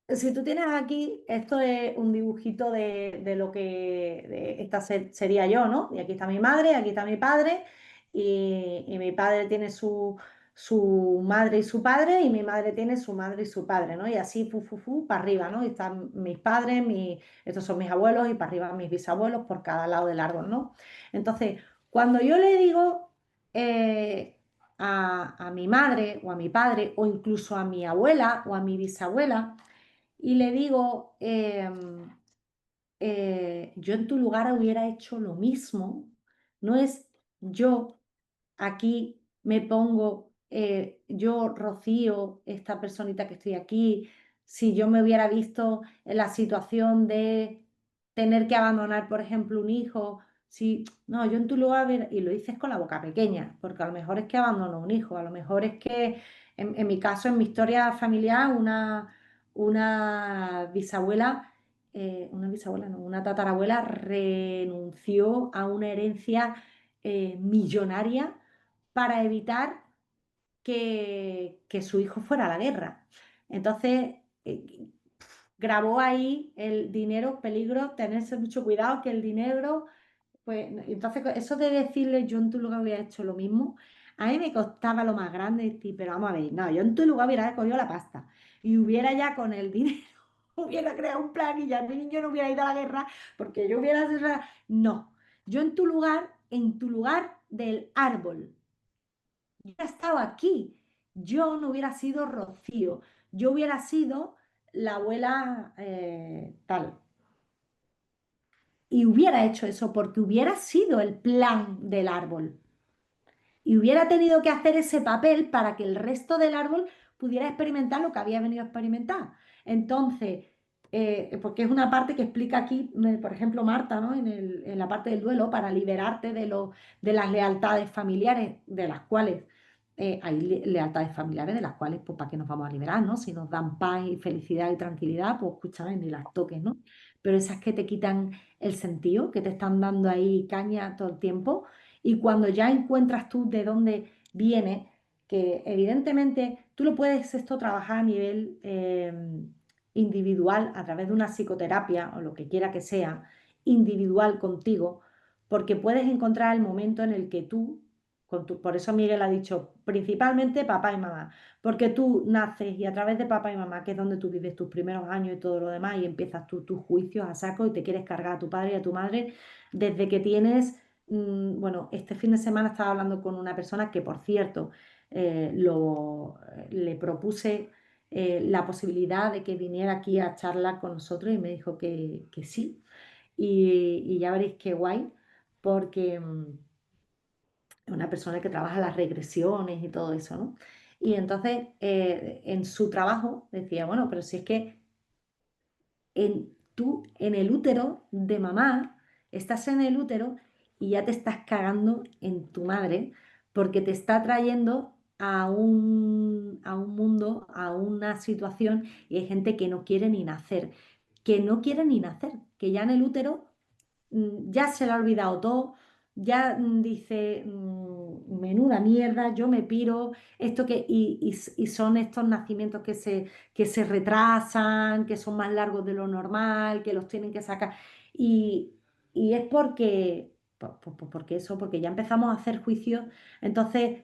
Si tú tienes aquí, esto es un dibujito de lo que esta sería yo, ¿no? Y aquí está mi madre, aquí está mi padre, y mi padre tiene su madre y su padre, y mi madre tiene su madre y su padre, ¿no? Y así, para arriba, ¿no? Y están mis padres, estos son mis abuelos, y para arriba mis bisabuelos por cada lado del árbol, ¿no? Entonces, cuando yo le digo a mi madre o a mi padre, o incluso a mi abuela o a mi bisabuela, y le digo, yo en tu lugar hubiera hecho lo mismo, no es yo aquí me pongo, yo, Rocío, esta personita que estoy aquí, si yo me hubiera visto en la situación de tener que abandonar, por ejemplo, un hijo, si, no, yo en tu lugar, y lo dices con la boca pequeña, porque a lo mejor es que abandono un hijo, a lo mejor es que, en mi caso, en mi historia familiar, una bisabuela, una bisabuela, no, una tatarabuela renunció a una herencia millonaria para evitar que su hijo fuera a la guerra. Entonces, grabó ahí el dinero, peligro, tenerse mucho cuidado que el dinero, pues, entonces eso de decirle yo en tu lugar hubiera hecho lo mismo, a mí me costaba lo más grande, decir, pero vamos a ver, no, yo en tu lugar hubiera cogido la pasta y hubiera ya con el dinero, hubiera creado un plan y ya mi niño no hubiera ido a la guerra porque yo hubiera... No, yo en tu lugar del árbol. Yo hubiera estado aquí, yo no hubiera sido Rocío, yo hubiera sido la abuela tal. Y hubiera hecho eso porque hubiera sido el plan del árbol. Y hubiera tenido que hacer ese papel para que el resto del árbol pudiera experimentar lo que había venido a experimentar. Entonces, porque es una parte que explica aquí, por ejemplo, Marta, ¿no? En la parte del duelo, para liberarte de las lealtades familiares, de las cuales hay lealtades familiares, de las cuales, pues, ¿para qué nos vamos a liberar, ¿no? Si nos dan paz y felicidad y tranquilidad, pues, escúchame, ni las toques, ¿no? Pero esas que te quitan el sentido, que te están dando ahí caña todo el tiempo, y cuando ya encuentras tú de dónde viene, que evidentemente tú lo puedes esto trabajar a nivel individual a través de una psicoterapia o lo que quiera que sea, individual contigo, porque puedes encontrar el momento en el que tú, por eso Miguel ha dicho principalmente papá y mamá, porque tú naces y a través de papá y mamá, que es donde tú vives tus primeros años y todo lo demás, y empiezas tus juicios a saco y te quieres cargar a tu padre y a tu madre desde que tienes bueno, este fin de semana estaba hablando con una persona que, por cierto, le propuse la posibilidad de que viniera aquí a charlar con nosotros y me dijo que sí. Y ya veréis qué guay, porque es una persona que trabaja las regresiones y todo eso, ¿no? Y entonces, en su trabajo decía, bueno, pero si es que tú en el útero de mamá, estás en el útero y ya te estás cagando en tu madre porque te está trayendo a un mundo, a una situación, y hay gente que no quiere ni nacer, que no quiere ni nacer, que ya en el útero ya se le ha olvidado todo, ya dice, menuda mierda, yo me piro, esto que, y son estos nacimientos que se retrasan, que son más largos de lo normal, que los tienen que sacar. Y, y es porque, porque eso, porque ya empezamos a hacer juicios. Entonces,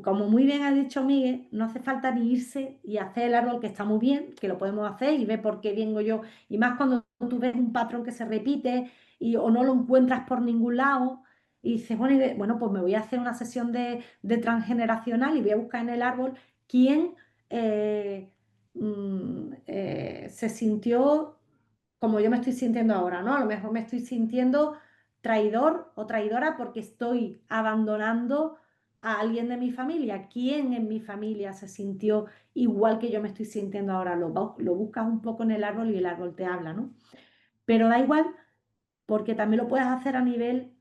como muy bien ha dicho Miguel, no hace falta ni irse y hacer el árbol, que está muy bien, que lo podemos hacer y ver por qué vengo yo. Y más cuando tú ves un patrón que se repite o no lo encuentras por ningún lado y dices, bueno, bueno, pues me voy a hacer una sesión de transgeneracional y voy a buscar en el árbol quién eh, se sintió como yo me estoy sintiendo ahora, ¿no? A lo mejor me estoy sintiendo traidor o traidora porque estoy abandonando a alguien de mi familia. ¿Quién en mi familia se sintió igual que yo me estoy sintiendo ahora? Lo buscas un poco en el árbol y el árbol te habla, ¿no? Pero da igual porque también lo puedes hacer a nivel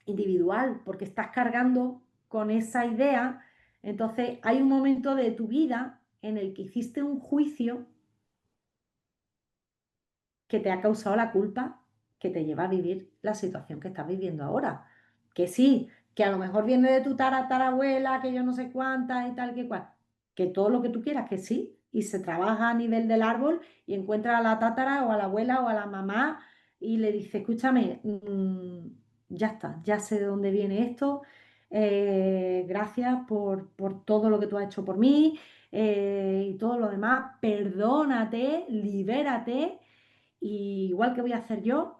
individual, porque estás cargando con esa idea. Entonces hay un momento de tu vida en el que hiciste un juicio que te ha causado la culpa que te lleva a vivir la situación que estás viviendo ahora. Que sí, que a lo mejor viene de tu tatarabuela, que yo no sé cuántas y tal, que cual. Que todo lo que tú quieras, que sí. Y se trabaja a nivel del árbol y encuentra a la tátara o a la abuela o a la mamá y le dice, escúchame, ya está, ya sé de dónde viene esto. Gracias por todo lo que tú has hecho por mí y todo lo demás. Perdónate, libérate igual que voy a hacer yo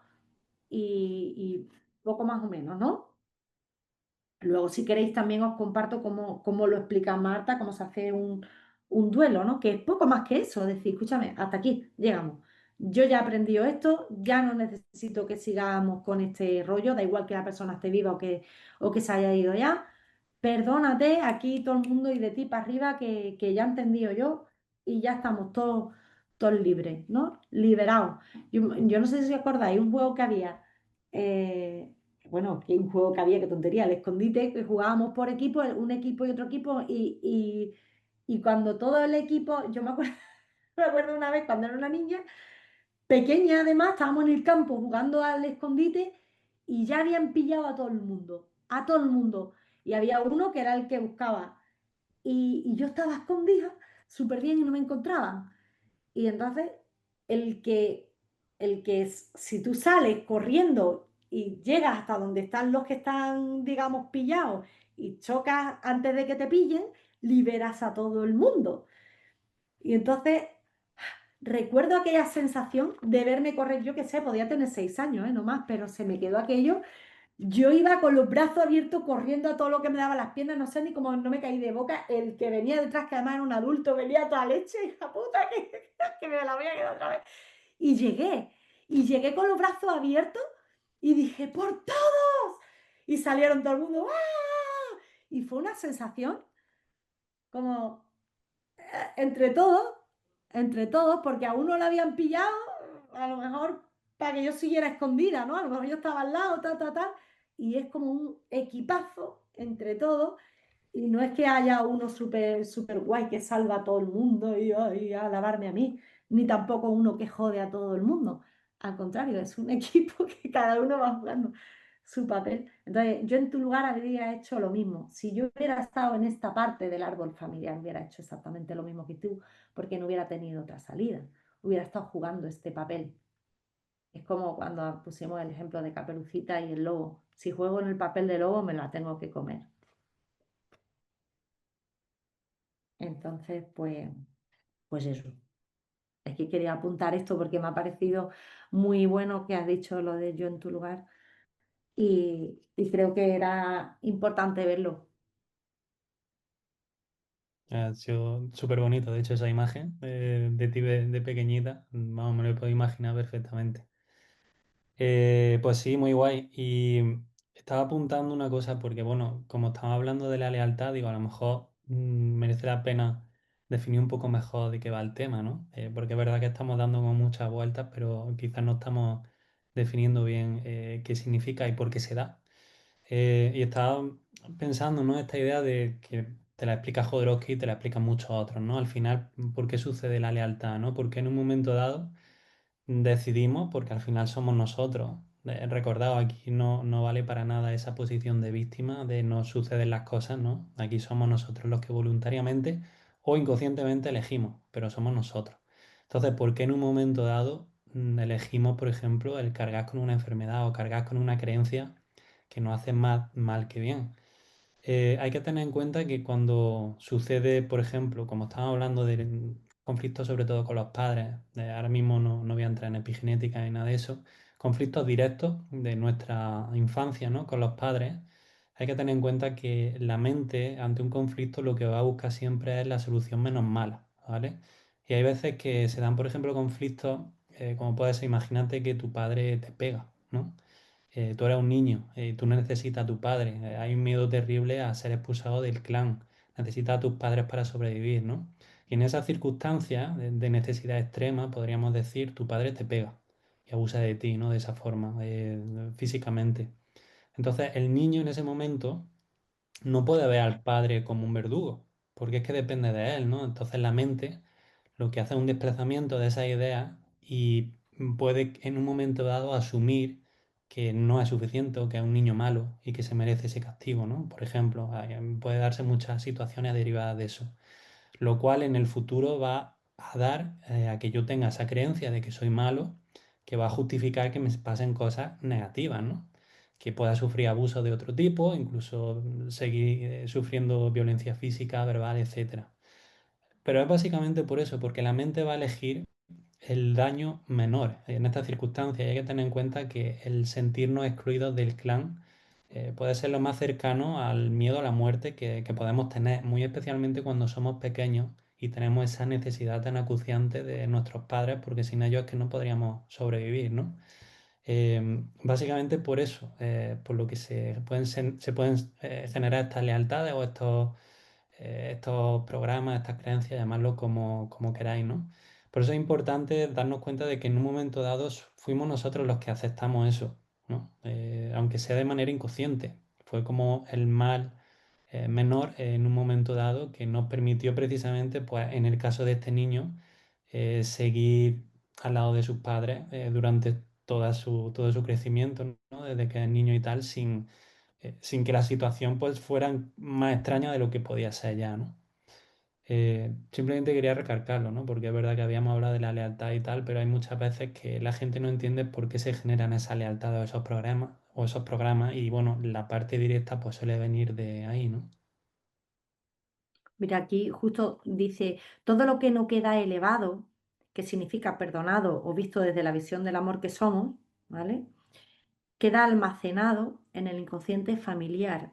y poco más o menos, ¿no? Luego, si queréis, también os comparto cómo lo explica Marta, cómo se hace un duelo, ¿no? Que es poco más que eso, decir, escúchame, hasta aquí llegamos. Yo ya he aprendido esto, ya no necesito que sigamos con este rollo, da igual que la persona esté viva o que se haya ido ya. Perdónate, aquí todo el mundo y de ti para arriba, que ya he entendido yo y ya estamos todos libres, ¿no? Liberados. Yo no sé si os acordáis, un juego que había. eh, bueno, que un juego que había, qué tontería, el escondite, que jugábamos por equipo, un equipo y otro equipo, y cuando todo el equipo, yo me acuerdo, me acuerdo una vez cuando era una niña, pequeña además, estábamos en el campo jugando al escondite y ya habían pillado a todo el mundo, y había uno que era el que buscaba, y yo estaba escondida súper bien y no me encontraban. Y entonces, el que, si tú sales corriendo y llegas hasta donde están los que están, digamos, pillados y chocas antes de que te pillen, liberas a todo el mundo. Y entonces, recuerdo aquella sensación de verme correr, yo qué sé, podía tener 6 años, no más, pero se me quedó aquello. Yo iba con los brazos abiertos corriendo a todo lo que me daba las piernas, no sé ni cómo no me caí de boca. El que venía detrás, que además era un adulto, venía a toda leche, hija puta, que me la voy a quedar otra vez. Y llegué con los brazos abiertos y dije, ¡por todos! Y salieron todo el mundo, ¡ah! Y fue una sensación como entre todos, entre todos, porque a uno le habían pillado, a lo mejor para que yo siguiera escondida, ¿no? A lo mejor yo estaba al lado, y es como un equipazo entre todos. Y no es que haya uno súper guay que salva a todo el mundo y a alabarme a mí, ni tampoco uno que jode a todo el mundo. Al contrario, es un equipo que cada uno va jugando su papel. Entonces, yo en tu lugar habría hecho lo mismo. Si yo hubiera estado en esta parte del árbol familiar, hubiera hecho exactamente lo mismo que tú, porque no hubiera tenido otra salida. Hubiera estado jugando este papel. Es como cuando pusimos el ejemplo de Caperucita y el lobo. Si juego en el papel de lobo, me la tengo que comer. Entonces, pues eso. Es que quería apuntar esto porque me ha parecido muy bueno que has dicho lo de yo en tu lugar y creo que era importante verlo. Ha sido súper bonito, de hecho, esa imagen de ti de pequeñita, vamos, me lo puedo imaginar perfectamente. Pues sí, muy guay. Y estaba apuntando una cosa porque, bueno, como estamos hablando de la lealtad, digo, a lo mejor merece la pena definir un poco mejor de qué va el tema, ¿no? Porque es verdad que estamos dando como muchas vueltas, pero quizás no estamos definiendo bien qué significa y por qué se da. Y estaba pensando, ¿no? Esta idea de que te la explica Jodorowsky y te la explican muchos otros, ¿no? Al final, ¿por qué sucede la lealtad, ¿no? Porque en un momento dado decidimos, porque al final somos nosotros, Recordado, aquí no vale para nada esa posición de víctima, de no suceden las cosas, ¿no? Aquí somos nosotros los que voluntariamente o inconscientemente elegimos, pero somos nosotros. Entonces, ¿por qué en un momento dado elegimos, por ejemplo, el cargar con una enfermedad o cargar con una creencia que nos hace más mal que bien? Hay que tener en cuenta que cuando sucede, por ejemplo, como estamos hablando de conflictos sobre todo con los padres, ahora mismo no voy a entrar en epigenética ni nada de eso, conflictos directos de nuestra infancia, ¿no? Con los padres, hay que tener en cuenta que la mente ante un conflicto lo que va a buscar siempre es la solución menos mala, ¿vale? Y hay veces que se dan, por ejemplo, conflictos, como puede ser, imagínate que tu padre te pega, ¿no? Tú eres un niño, tú no necesitas a tu padre, hay un miedo terrible a ser expulsado del clan, necesitas a tus padres para sobrevivir, ¿no? Y en esas circunstancias de necesidad extrema, podríamos decir, tu padre te pega y abusa de ti, ¿no? De esa forma, físicamente. Entonces, el niño en ese momento no puede ver al padre como un verdugo, porque es que depende de él, ¿no? Entonces, la mente lo que hace es un desplazamiento de esa idea y puede en un momento dado asumir que no es suficiente o que es un niño malo y que se merece ese castigo, ¿no? Por ejemplo, puede darse muchas situaciones derivadas de eso, lo cual en el futuro va a dar a que yo tenga esa creencia de que soy malo, que va a justificar que me pasen cosas negativas, ¿no? Que pueda sufrir abuso de otro tipo, incluso seguir sufriendo violencia física, verbal, etcétera. Pero es básicamente por eso, porque la mente va a elegir el daño menor en estas circunstancias. Y hay que tener en cuenta que el sentirnos excluidos del clan puede ser lo más cercano al miedo a la muerte que podemos tener, muy especialmente cuando somos pequeños y tenemos esa necesidad tan acuciante de nuestros padres, porque sin ellos es que no podríamos sobrevivir, ¿no? Básicamente por eso, por lo que se pueden generar estas lealtades o estos programas, estas creencias, llamarlo como queráis, ¿no? Por eso es importante darnos cuenta de que en un momento dado fuimos nosotros los que aceptamos eso, ¿no? Aunque sea de manera inconsciente. Fue como el mal menor en un momento dado que nos permitió precisamente, pues en el caso de este niño, seguir al lado de sus padres durante todo su crecimiento, ¿no? Desde que es niño y tal, sin que la situación pues fuera más extraña de lo que podía ser ya, ¿no? Simplemente quería recalcarlo, ¿no? Porque es verdad que habíamos hablado de la lealtad y tal, pero hay muchas veces que la gente no entiende por qué se generan esa lealtad a esos programas y bueno, la parte directa pues suele venir de ahí, ¿no? Mira, aquí justo dice, todo lo que no queda elevado, que significa perdonado o visto desde la visión del amor que somos, ¿vale? Queda almacenado en el inconsciente familiar,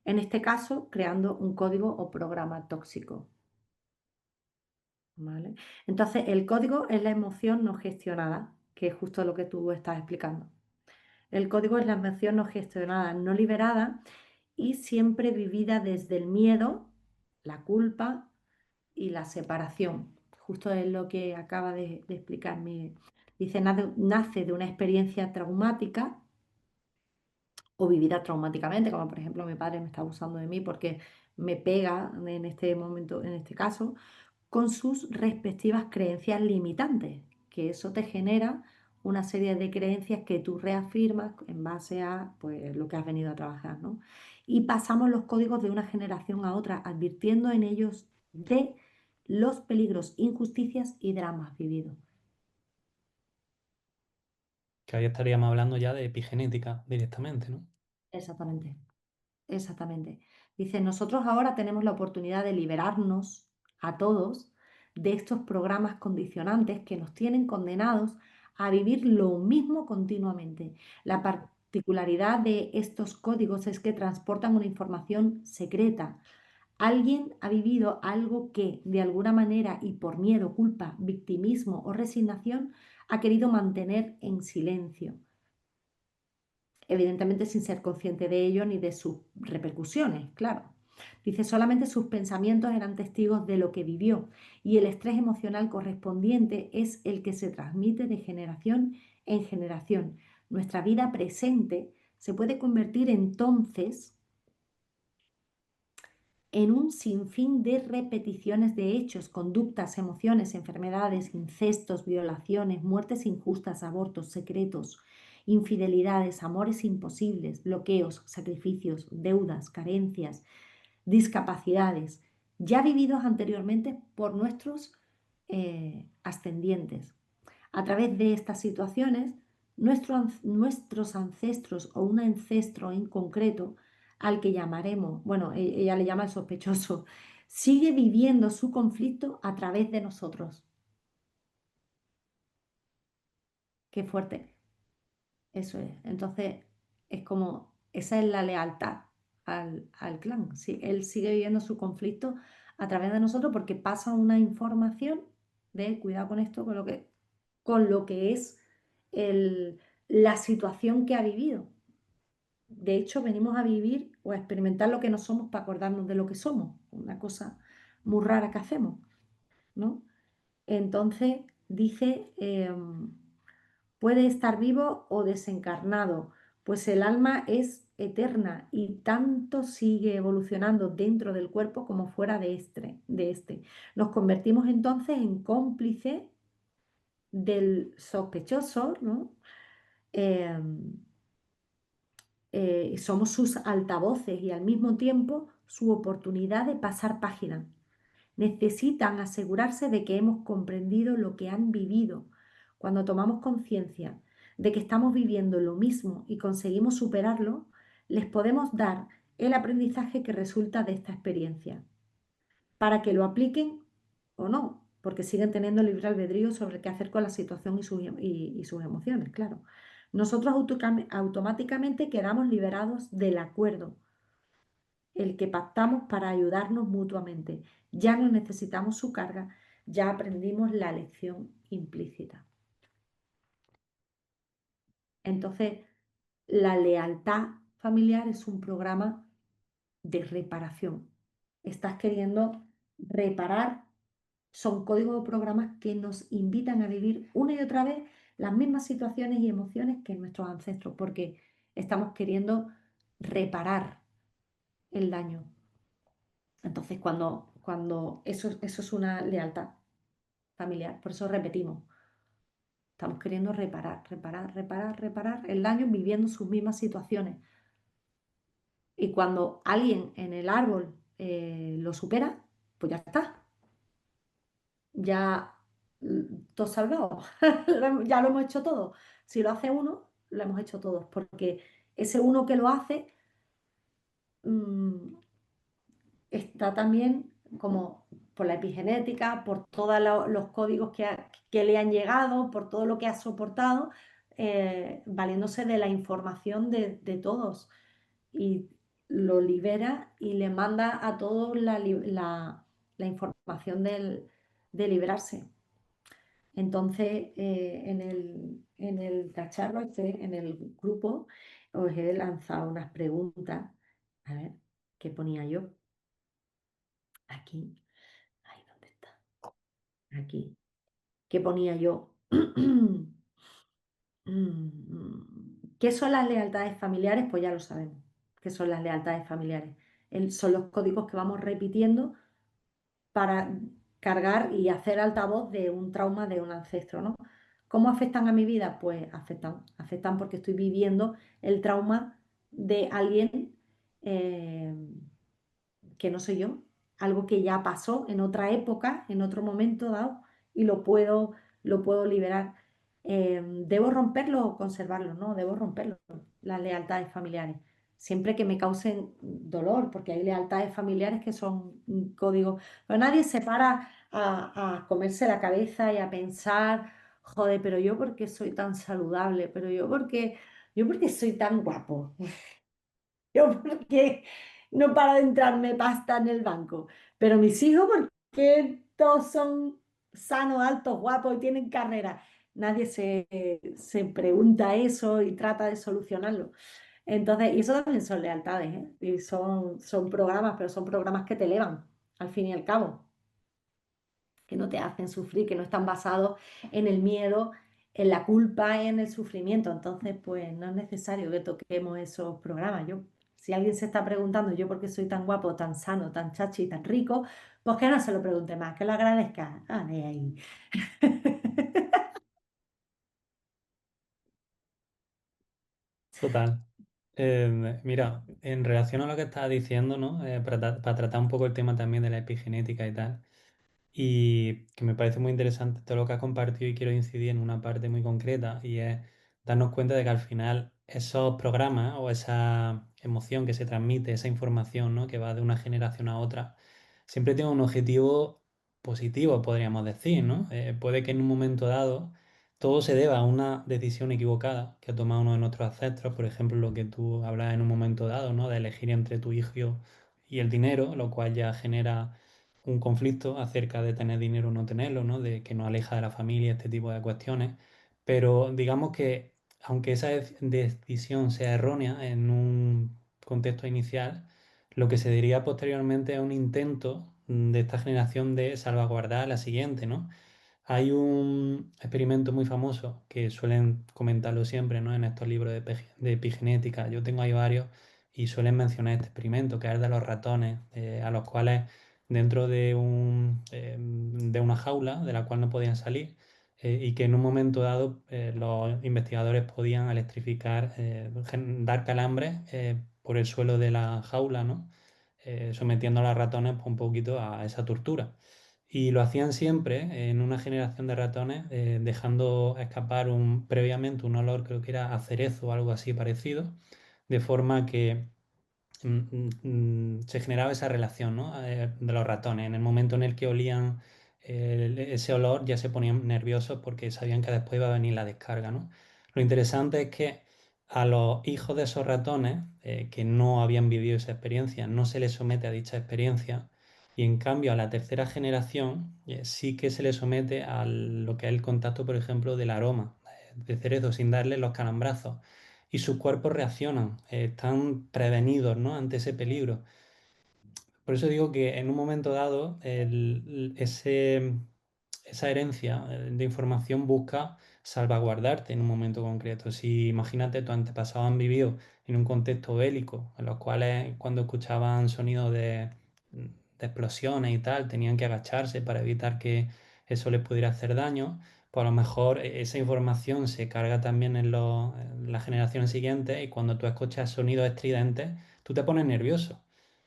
en este caso creando un código o programa tóxico, ¿vale? Entonces, el código es la emoción no gestionada, que es justo lo que tú estás explicando. El código es la emoción no gestionada, no liberada y siempre vivida desde el miedo, la culpa y la separación. Justo es lo que acaba de explicar Miguel. Dice, nace de una experiencia traumática o vivida traumáticamente, como por ejemplo mi padre me está abusando de mí porque me pega en este momento, en este caso, con sus respectivas creencias limitantes, que eso te genera una serie de creencias que tú reafirmas en base a pues, lo que has venido a trabajar, ¿no? Y pasamos los códigos de una generación a otra, advirtiendo en ellos de los peligros, injusticias y dramas vividos. Que ahí estaríamos hablando ya de epigenética directamente, ¿no? Exactamente. Exactamente. Dice, nosotros ahora tenemos la oportunidad de liberarnos a todos de estos programas condicionantes que nos tienen condenados a vivir lo mismo continuamente. La particularidad de estos códigos es que transportan una información secreta. Alguien ha vivido algo que, de alguna manera y por miedo, culpa, victimismo o resignación, ha querido mantener en silencio, evidentemente sin ser consciente de ello ni de sus repercusiones, claro. Dice, solamente sus pensamientos eran testigos de lo que vivió y el estrés emocional correspondiente es el que se transmite de generación en generación. Nuestra vida presente se puede convertir entonces en un sinfín de repeticiones de hechos, conductas, emociones, enfermedades, incestos, violaciones, muertes injustas, abortos, secretos infidelidades, amores imposibles, bloqueos, sacrificios, deudas, carencias, discapacidades, ya vividos anteriormente por nuestros ascendientes. A través de estas situaciones, nuestros ancestros o un ancestro en concreto, al que llamaremos, bueno, ella le llama el sospechoso, sigue viviendo su conflicto a través de nosotros. Qué fuerte. Eso es. Entonces, es como, esa es la lealtad al clan. Sí, él sigue viviendo su conflicto a través de nosotros porque pasa una información de cuidado con esto, con lo que es el- la situación que ha vivido. De hecho, venimos a vivir o a experimentar lo que no somos para acordarnos de lo que somos. Una cosa muy rara que hacemos, ¿no? Entonces, dice, puede estar vivo o desencarnado, pues el alma es eterna y tanto sigue evolucionando dentro del cuerpo como fuera de este. Nos convertimos entonces en cómplice del sospechoso, ¿no? Eh, Somos sus altavoces y al mismo tiempo su oportunidad de pasar página. Necesitan asegurarse de que hemos comprendido lo que han vivido. Cuando tomamos conciencia de que estamos viviendo lo mismo y conseguimos superarlo, les podemos dar el aprendizaje que resulta de esta experiencia, para que lo apliquen o no, porque siguen teniendo libre albedrío sobre qué hacer con la situación y sus emociones, claro. Nosotros automáticamente quedamos liberados del acuerdo, el que pactamos para ayudarnos mutuamente. Ya no necesitamos su carga, ya aprendimos la lección implícita. Entonces, la lealtad familiar es un programa de reparación. Estás queriendo reparar, son códigos o programas que nos invitan a vivir una y otra vez las mismas situaciones y emociones que nuestros ancestros, porque estamos queriendo reparar el daño. Entonces, cuando eso es una lealtad familiar, por eso repetimos, estamos queriendo reparar, reparar, reparar, reparar el daño viviendo sus mismas situaciones. Y cuando alguien en el árbol lo supera, pues ya está, ya todo salvado, ya lo hemos hecho todo. Si lo hace uno, lo hemos hecho todos, porque ese uno que lo hace mm, está también como por la epigenética, por todos los códigos que le han llegado, por todo lo que ha soportado, valiéndose de la información de todos. Y lo libera y le manda a todos la información de liberarse. Entonces, en el cacharro, en el grupo, os he lanzado unas preguntas. A ver, ¿qué ponía yo? Aquí. Ay, ¿dónde está? Aquí. ¿Qué ponía yo? ¿Qué son las lealtades familiares? Pues ya lo sabemos. ¿Qué son las lealtades familiares? Son los códigos que vamos repitiendo para cargar y hacer altavoz de un trauma de un ancestro, ¿no? ¿Cómo afectan a mi vida? Pues afectan porque estoy viviendo el trauma de alguien eh, que no soy yo, algo que ya pasó en otra época, en otro momento dado, y lo puedo liberar. ¿Debo romperlo o conservarlo? No, debo romperlo, las lealtades familiares. Siempre que me causen dolor, porque hay lealtades familiares que son un código. Pero nadie se para a comerse la cabeza y a pensar, joder, pero yo porque soy tan saludable, pero yo porque soy tan guapo. Yo porque no para de entrarme pasta en el banco. Pero mis hijos, porque todos son sanos, altos, guapos y tienen carrera. Nadie se pregunta eso y trata de solucionarlo. Entonces, y eso también son lealtades, ¿eh? Y son programas, pero son programas que te elevan, al fin y al cabo, que no te hacen sufrir, que no están basados en el miedo, en la culpa y en el sufrimiento. Entonces, pues no es necesario que toquemos esos programas. Si alguien se está preguntando yo por qué soy tan guapo, tan sano, tan chachi y tan rico, pues que no se lo pregunte más, que lo agradezca. Ah, de ahí. Total. Mira, en relación a lo que estabas diciendo, ¿no? Para tratar un poco el tema también de la epigenética y tal, y que me parece muy interesante todo lo que has compartido y quiero incidir en una parte muy concreta y es darnos cuenta de que al final esos programas o esa emoción que se transmite, esa información, ¿no? Que va de una generación a otra, siempre tiene un objetivo positivo, podríamos decir, ¿no? Puede que en un momento dado todo se deba a una decisión equivocada que ha tomado uno de nuestros ancestros, por ejemplo, lo que tú hablas en un momento dado, ¿no? De elegir entre tu hijo y el dinero, lo cual ya genera un conflicto acerca de tener dinero o no tenerlo, ¿no? De que nos aleja de la familia, este tipo de cuestiones. Pero digamos que aunque esa decisión sea errónea en un contexto inicial, lo que se diría posteriormente es un intento de esta generación de salvaguardar a la siguiente, ¿no? Hay un experimento muy famoso que suelen comentarlo siempre, ¿no? En estos libros de epigenética. Yo tengo ahí varios y suelen mencionar este experimento, que es el de los ratones, a los cuales dentro de una jaula de la cual no podían salir y que en un momento dado los investigadores podían electrificar, dar calambres por el suelo de la jaula, ¿no? Sometiendo a los ratones pues, un poquito a esa tortura. Y lo hacían siempre en una generación de ratones, dejando escapar previamente un olor, creo que era a cerezo o algo así parecido, de forma que se generaba esa relación, ¿no? De los ratones. En el momento en el que olían ese olor ya se ponían nerviosos porque sabían que después iba a venir la descarga, ¿no? Lo interesante es que a los hijos de esos ratones que no habían vivido esa experiencia no se les somete a dicha experiencia y en cambio a la tercera generación sí que se les somete a lo que es el contacto, por ejemplo, del aroma de cerezo sin darle los calambrazos y sus cuerpos reaccionan, están prevenidos, ¿no? Ante ese peligro. Por eso digo que en un momento dado esa herencia de información busca salvaguardarte en un momento concreto. Si imagínate, tus antepasados han vivido en un contexto bélico, en los cuales cuando escuchaban sonidos de explosiones y tal, tenían que agacharse para evitar que eso les pudiera hacer daño, pues a lo mejor esa información se carga también en las generaciones siguientes y cuando tú escuchas sonidos estridentes, tú te pones nervioso,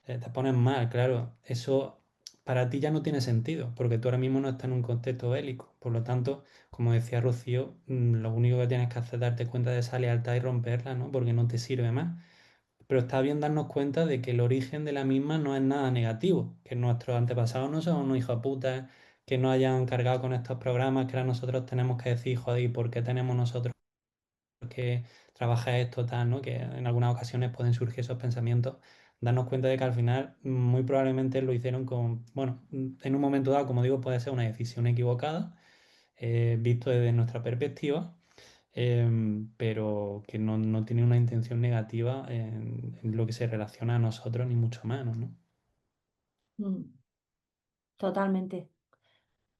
te pones mal, claro. Eso para ti ya no tiene sentido, porque tú ahora mismo no estás en un contexto bélico. Por lo tanto, como decía Rocío, lo único que tienes que hacer es darte cuenta de esa lealtad y romperla, ¿no? Porque no te sirve más. Pero está bien darnos cuenta de que el origen de la misma no es nada negativo, que nuestros antepasados no son unos hijos de puta, que no hayan cargado con estos programas, que ahora nosotros tenemos que decir, joder, ¿y por qué tenemos nosotros que trabajar esto tal, ¿no? Que en algunas ocasiones pueden surgir esos pensamientos, darnos cuenta de que al final muy probablemente lo hicieron bueno, en un momento dado, como digo, puede ser una decisión equivocada, visto desde nuestra perspectiva, pero que no tiene una intención negativa en lo que se relaciona a nosotros, ni mucho menos, ¿no? Mm, totalmente,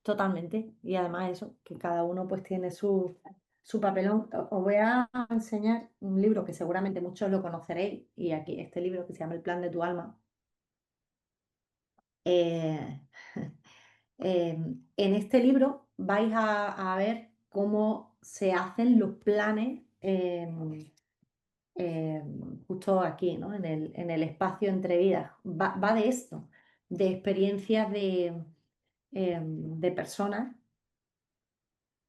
totalmente. Y además eso, que cada uno pues tiene su papelón. Os voy a enseñar un libro que seguramente muchos lo conoceréis, y aquí este libro que se llama El plan de tu alma. Eh, en este libro vais a ver cómo se hacen los planes justo aquí, ¿no? En el espacio entre vidas. Va de esto, de experiencias de personas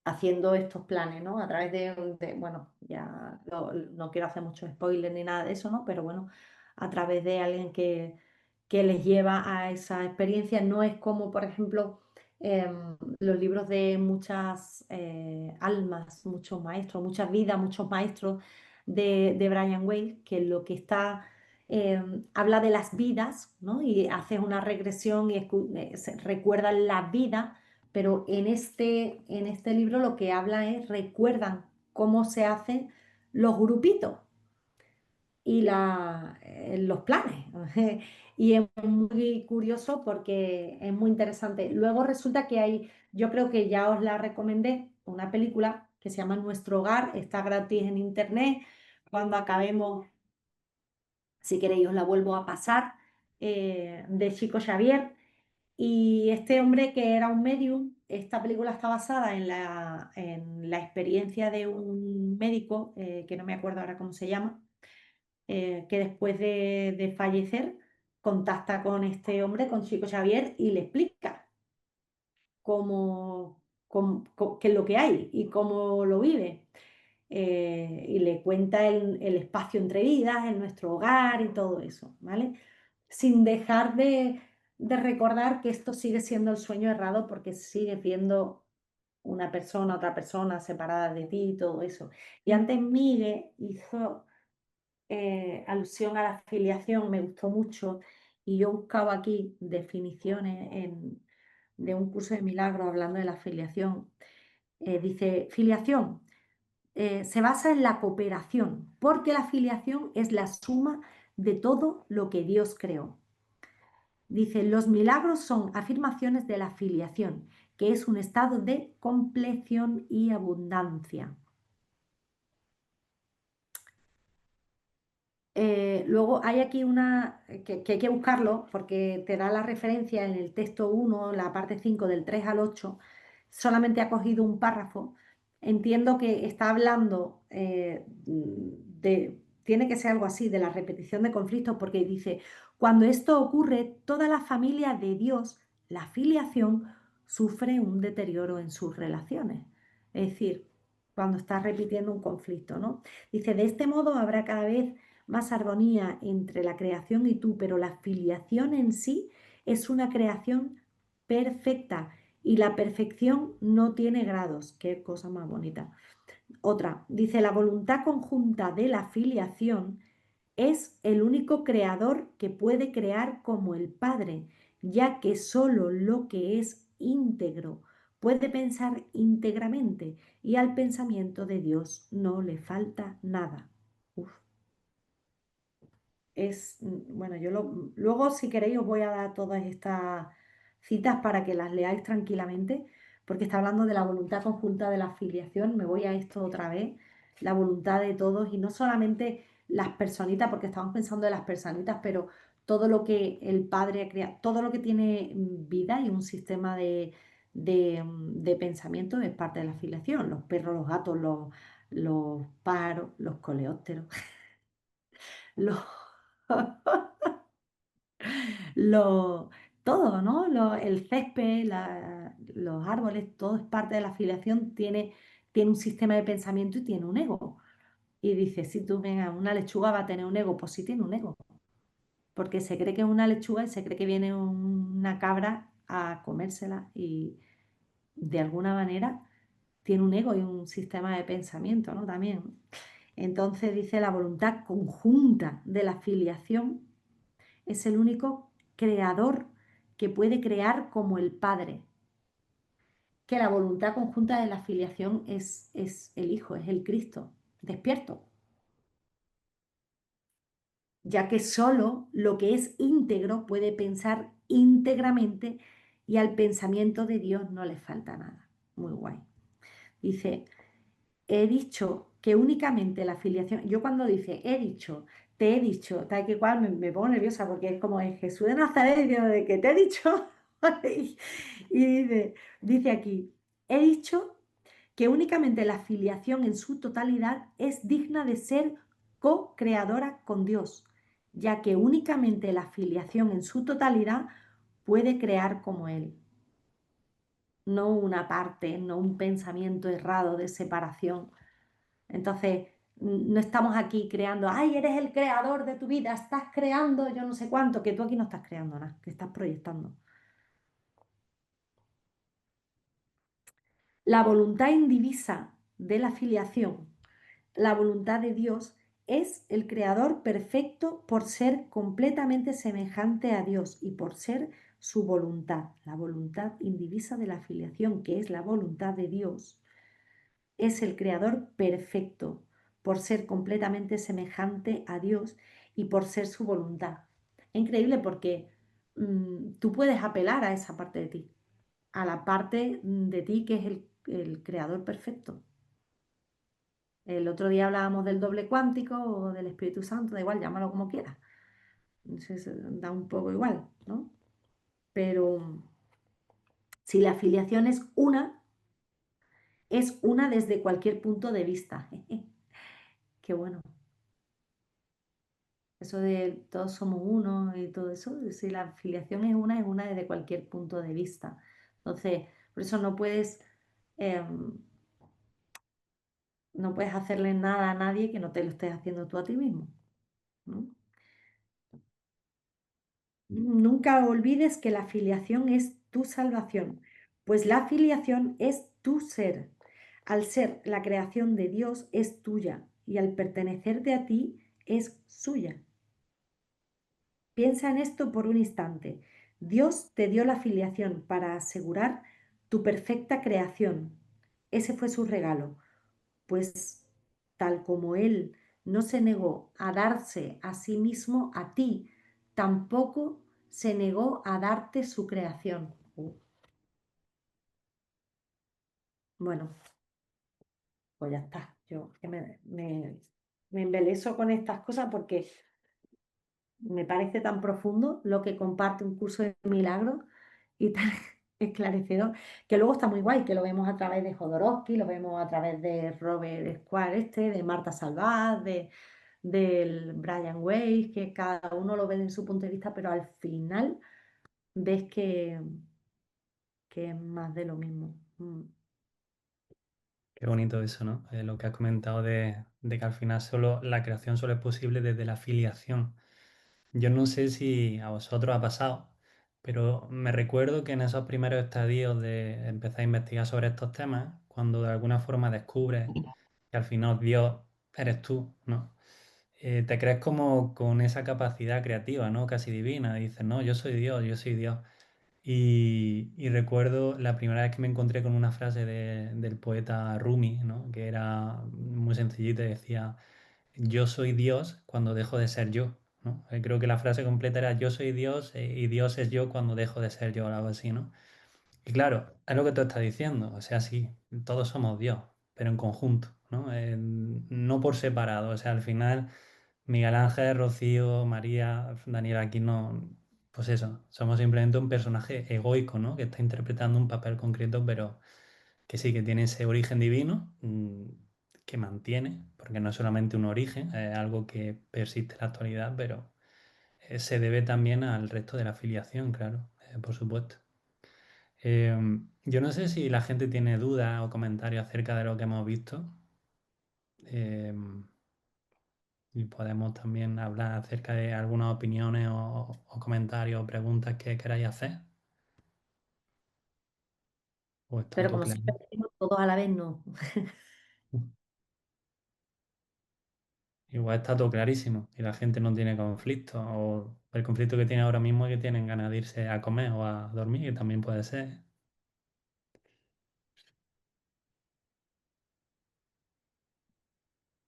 haciendo estos planes, ¿no? A través bueno, ya no quiero hacer mucho spoiler ni nada de eso, ¿no? Pero bueno, a través de alguien que les lleva a esa experiencia. No es como, por ejemplo, los libros de muchas almas, muchos maestros, muchas vidas, muchos maestros de Brian Weiss, que lo que está... habla de las vidas, ¿no? Y haces una regresión y recuerdas las vidas, pero en este libro lo que habla es, recuerdan cómo se hacen los grupitos y los planes. Y es muy curioso porque es muy interesante. Luego resulta que yo creo que ya os la recomendé, una película que se llama Nuestro Hogar, está gratis en internet. Cuando acabemos, si queréis, os la vuelvo a pasar, de Chico Xavier. Y este hombre que era un medium, esta película está basada en la experiencia de un médico, que no me acuerdo ahora cómo se llama, que después de fallecer contacta con este hombre, con Chico Xavier, y le explica qué es lo que hay y cómo lo vive. Y le cuenta el espacio entre vidas, en nuestro hogar y todo eso, ¿vale? Sin dejar de recordar que esto sigue siendo el sueño errado porque sigues viendo una persona, otra persona separada de ti y todo eso. Y antes Miguel hizo alusión a la filiación, me gustó mucho, y yo buscaba aquí definiciones de un curso de milagros hablando de la filiación. Dice, filiación se basa en la cooperación, porque la filiación es la suma de todo lo que Dios creó. Dice, los milagros son afirmaciones de la filiación, que es un estado de compleción y abundancia. Luego hay aquí una que hay que buscarlo porque te da la referencia en el texto 1, la parte 5 del 3 al 8. Solamente ha cogido un párrafo. Entiendo que está hablando tiene que ser algo así, de la repetición de conflictos, porque dice, cuando esto ocurre, toda la familia de Dios, la filiación, sufre un deterioro en sus relaciones. Es decir, cuando está repitiendo un conflicto, ¿no? Dice, de este modo habrá cada vez más armonía entre la creación y tú, pero la filiación en sí es una creación perfecta y la perfección no tiene grados. Qué cosa más bonita. Otra, dice, la voluntad conjunta de la filiación es el único creador que puede crear como el Padre, ya que solo lo que es íntegro puede pensar íntegramente y al pensamiento de Dios no le falta nada. Uf. Bueno, luego si queréis os voy a dar todas estas citas para que las leáis tranquilamente, porque está hablando de la voluntad conjunta de la filiación. Me voy a esto otra vez, la voluntad de todos y no solamente las personitas, porque estamos pensando en las personitas, pero todo lo que el Padre crea, todo lo que tiene vida y un sistema de pensamiento es parte de la filiación. Los perros, los gatos, los pájaros, los coleópteros, los lo, todo, ¿no? El césped, los árboles, todo es parte de la afiliación, tiene un sistema de pensamiento y tiene un ego. Y dice, si tú venga, una lechuga va a tener un ego, pues sí tiene un ego, porque se cree que es una lechuga y se cree que viene una cabra a comérsela y de alguna manera tiene un ego y un sistema de pensamiento, ¿no? También. Entonces dice la voluntad conjunta de la filiación es el único creador que puede crear como el Padre, que la voluntad conjunta de la filiación es el Hijo, es el Cristo, despierto, ya que solo lo que es íntegro puede pensar íntegramente y al pensamiento de Dios no le falta nada. Muy guay. Dice, he dicho que únicamente la filiación, yo cuando dice he dicho, te he dicho, tal que cual me pongo nerviosa porque es como es Jesús de Nazaret diciendo de que te he dicho. Y dice aquí, he dicho que únicamente la filiación en su totalidad es digna de ser co-creadora con Dios, ya que únicamente la filiación en su totalidad puede crear como Él, no una parte, no un pensamiento errado de separación. Entonces, no estamos aquí creando, ay, eres el creador de tu vida, estás creando yo no sé cuánto, que tú aquí no estás creando nada, que estás proyectando. La voluntad indivisa de la filiación, la voluntad de Dios, es el creador perfecto por ser completamente semejante a Dios y por ser su voluntad. La voluntad indivisa de la filiación, que es la voluntad de Dios, es el creador perfecto por ser completamente semejante a Dios y por ser su voluntad. Es increíble porque tú puedes apelar a esa parte de ti, a la parte de ti que es el creador perfecto. El otro día hablábamos del doble cuántico o del Espíritu Santo, da igual, llámalo como quieras. Entonces, da un poco igual, ¿no? Pero Si la filiación es una desde cualquier punto de vista. Qué bueno. Eso de todos somos uno y todo eso, si la filiación es una desde cualquier punto de vista. Entonces, por eso em, no puedes hacerle nada a nadie que no te lo estés haciendo tú a ti mismo, ¿no? Nunca olvides que la filiación es tu salvación, pues la filiación es tu ser. Al ser la creación de Dios es tuya y al pertenecerte a ti es suya. Piensa en esto por un instante. Dios te dio la filiación para asegurar tu perfecta creación. Ese fue su regalo, pues tal como Él no se negó a darse a sí mismo a ti, tampoco se negó a darte su creación. Bueno, pues ya está. Yo que me embeleso con estas cosas porque me parece tan profundo lo que comparte un curso de milagros y tan esclarecedor, que luego está muy guay, que lo vemos a través de Jodorowsky, lo vemos a través de Robert Square de Marta Salvaz, del Brian Weiss, que cada uno lo ve desde su punto de vista, pero al final ves que es más de lo mismo. Qué bonito eso, ¿no? Lo que has comentado de que al final solo la creación solo es posible desde la filiación. Yo no sé si a vosotros ha pasado, pero me recuerdo que en esos primeros estadios de empezar a investigar sobre estos temas, cuando de alguna forma descubres que al final Dios eres tú, ¿no? Te crees como con esa capacidad creativa, ¿no? Casi divina. Dices, no, yo soy Dios, yo soy Dios. Y recuerdo la primera vez que me encontré con una frase del poeta Rumi, ¿no? Que era muy sencillita y decía, yo soy Dios cuando dejo de ser yo, ¿no? Creo que la frase completa era yo soy Dios y Dios es yo cuando dejo de ser yo, o algo así, ¿no? Y claro, es lo que tú estás diciendo, o sea, sí, todos somos Dios, pero en conjunto, ¿no? No por separado, o sea, al final Miguel Ángel, Rocío, María, Daniel, aquí no, pues eso, somos simplemente un personaje egoico, ¿no? Que está interpretando un papel concreto, pero que sí, que tiene ese origen divino, que mantiene, porque no es solamente un origen, es algo que persiste en la actualidad, pero se debe también al resto de la filiación, claro, por supuesto. Yo no sé si la gente tiene dudas o comentarios acerca de lo que hemos visto. eh, y podemos también hablar acerca de algunas opiniones o comentarios o preguntas que queráis hacer. ¿O está Pero todo como claro? siempre decimos, todos a la vez no. Igual está todo clarísimo y la gente no tiene conflicto. O el conflicto que tiene ahora mismo es que tienen ganas de irse a comer o a dormir, que también puede ser.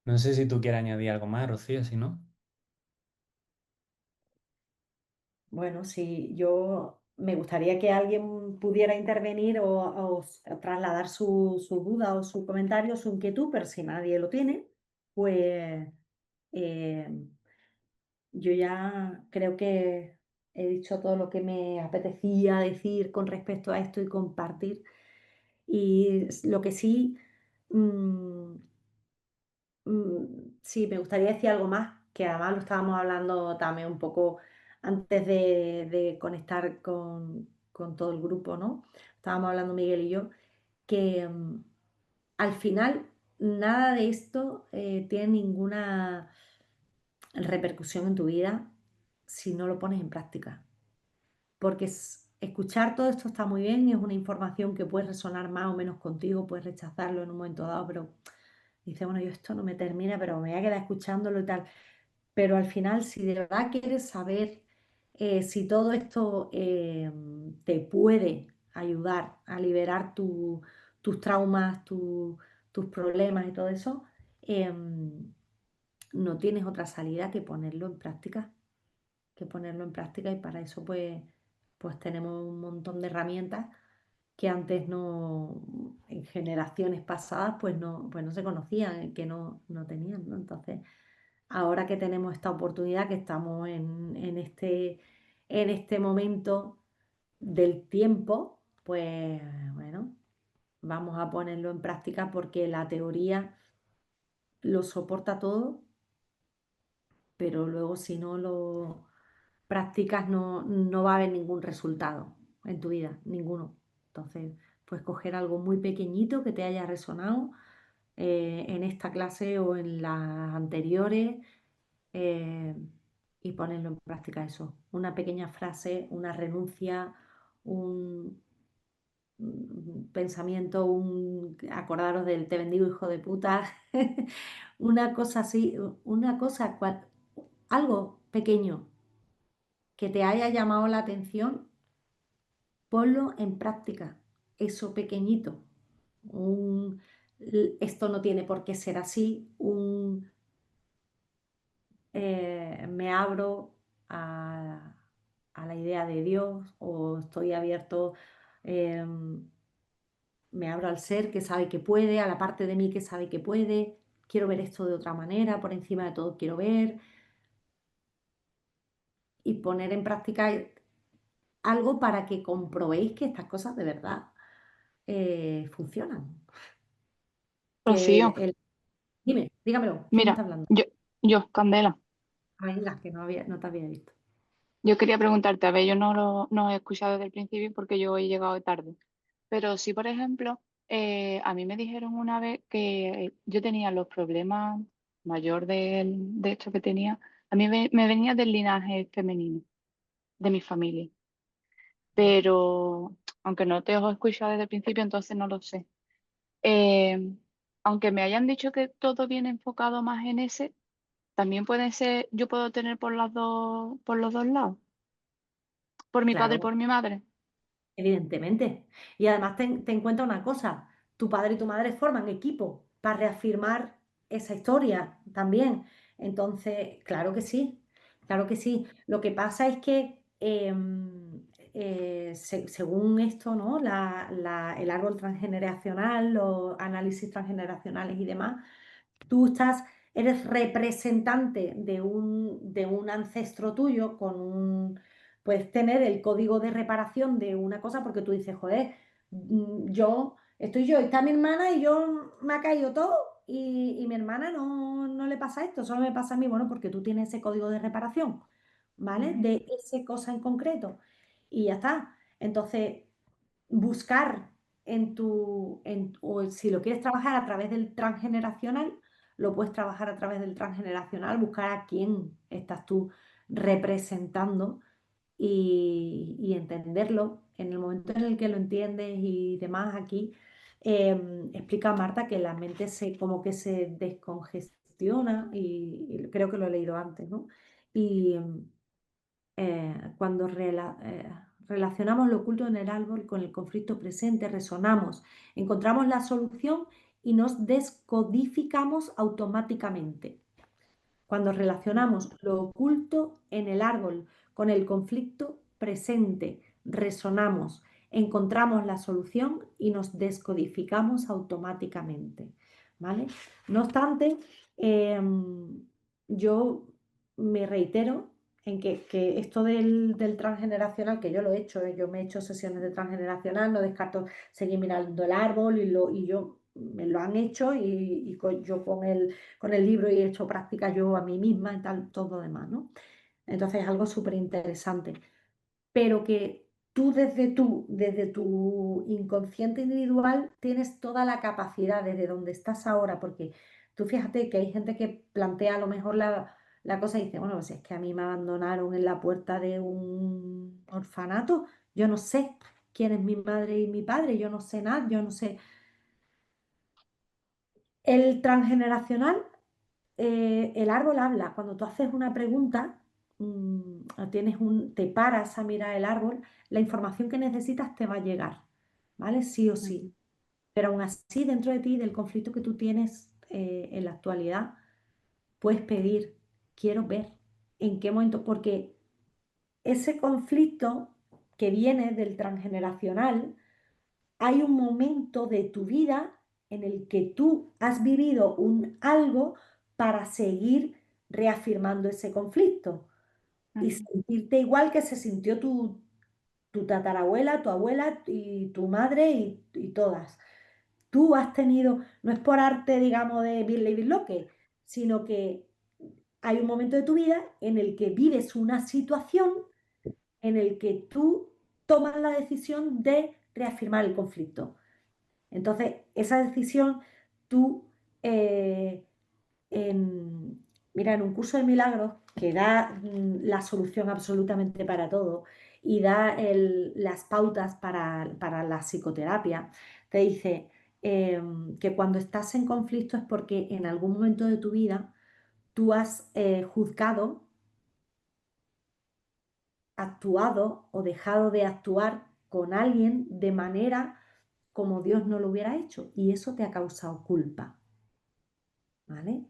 No sé si tú quieres añadir algo más, Rocío, si no. Bueno, sí, yo me gustaría que alguien pudiera intervenir o trasladar su duda o su comentario, su inquietud, pero si nadie lo tiene, pues eh, yo ya creo que he dicho todo lo que me apetecía decir con respecto a esto y compartir. Y lo que sí, mm, sí, me gustaría decir algo más, que además lo estábamos hablando también un poco antes de conectar con todo el grupo, ¿no? Estábamos hablando Miguel y yo, que al final nada de esto tiene ninguna repercusión en tu vida si no lo pones en práctica. Porque escuchar todo esto está muy bien, es una información que puede resonar más o menos contigo, puedes rechazarlo en un momento dado, pero dice, bueno, yo esto no me termina, pero me voy a quedar escuchándolo y tal. Pero al final, si de verdad quieres saber si todo esto te puede ayudar a liberar tus traumas, tus problemas y todo eso, no tienes otra salida que ponerlo en práctica, y para eso pues tenemos un montón de herramientas que antes no, en generaciones pasadas, pues no se conocían, que no tenían, ¿no? Entonces, ahora que tenemos esta oportunidad, que estamos en este momento del tiempo, Pues bueno, vamos a ponerlo en práctica porque la teoría lo soporta todo, pero luego si no lo practicas no va a haber ningún resultado en tu vida, ninguno. Entonces, pues coger algo muy pequeñito que te haya resonado en esta clase o en las anteriores eh, y ponerlo en práctica eso. Una pequeña frase, una renuncia, un pensamiento, acordaros del te bendigo hijo de puta, una cosa así, una cosa, algo pequeño que te haya llamado la atención, ponlo en práctica, eso pequeñito. Un, esto no tiene por qué ser así, me abro a, a la idea de Dios o estoy abierto, me abro al ser que sabe que puede, a la parte de mí que sabe que puede, quiero ver esto de otra manera, por encima de todo quiero ver y poner en práctica algo para que comprobéis que estas cosas de verdad funcionan. Que Rocío, dime, dígamelo, ¿quién está mira, hablando? Candela, Ah, venga, que no te había visto. yo quería preguntarte, a ver, yo no he escuchado desde el principio porque yo he llegado tarde, pero sí, por ejemplo, a mí me dijeron una vez que yo tenía los problemas mayor de esto que tenía, a mí me venía del linaje femenino de mi familia, pero aunque no te he escuchado desde el principio, entonces no lo sé. Eh, Aunque me hayan dicho que todo viene enfocado más en ese, también puede ser, yo puedo tener por los dos lados, por mi padre y Claro, por mi madre. evidentemente. Y además ten en cuenta una cosa, tu padre y tu madre forman equipo para reafirmar esa historia también. Entonces, claro que sí, claro que sí. Lo que pasa es que según esto, ¿no? El árbol transgeneracional, los análisis transgeneracionales y demás, tú eres representante de un ancestro tuyo puedes tener el código de reparación de una cosa porque tú dices, joder, está mi hermana y yo me ha caído todo y mi hermana no le pasa esto, solo me pasa a mí, bueno, porque tú tienes ese código de reparación, ¿vale? Ujú. De esa cosa en concreto y ya está. Entonces, buscar o si lo quieres trabajar a través del transgeneracional, lo puedes trabajar a través del transgeneracional, buscar a quién estás tú representando y entenderlo. En el momento en el que lo entiendes y demás aquí, explica Marta que la mente como que se descongestiona y creo que lo he leído antes, ¿no? Y, cuando relacionamos lo oculto en el árbol con el conflicto presente, resonamos, encontramos la solución y nos descodificamos automáticamente. Cuando relacionamos lo oculto en el árbol con el conflicto presente, resonamos, encontramos la solución y nos descodificamos automáticamente. ¿Vale? No obstante, yo me reitero en que esto del transgeneracional, que yo lo he hecho, yo me he hecho sesiones de transgeneracional, no descarto seguir mirando el árbol y yo me lo han hecho yo con el libro y he hecho práctica yo a mí misma y tal, todo lo demás, ¿no? Entonces es algo súper interesante. Pero que tú desde tu inconsciente individual tienes toda la capacidad desde donde estás ahora, porque tú fíjate que hay gente que plantea a lo mejor la cosa y dice, bueno, pues es que a mí me abandonaron en la puerta de un orfanato, yo no sé quién es mi madre y mi padre, yo no sé nada, yo no sé. El transgeneracional, el árbol habla. Cuando tú haces una pregunta, te paras a mirar el árbol, la información que necesitas te va a llegar, ¿vale? Sí o sí. Ujú. Pero aún así, dentro de ti, del conflicto que tú tienes en la actualidad, puedes pedir, quiero ver en qué momento, porque ese conflicto que viene del transgeneracional, hay un momento de tu vida en el que tú has vivido algo para seguir reafirmando ese conflicto y Ujú. sentirte igual que se sintió tu tatarabuela, tu abuela y tu madre y todas. Tú has tenido, no es por arte, digamos, de Billy Bisloque, sino que hay un momento de tu vida en el que vives una situación en el que tú tomas la decisión de reafirmar el conflicto. Entonces, esa decisión tú, eh, en, mira, en un curso de milagros que da la solución absolutamente para todo y da las pautas para la psicoterapia, te dice que cuando estás en conflicto es porque en algún momento de tu vida tú has juzgado, actuado o dejado de actuar con alguien de manera como Dios no lo hubiera hecho y eso te ha causado culpa, ¿vale?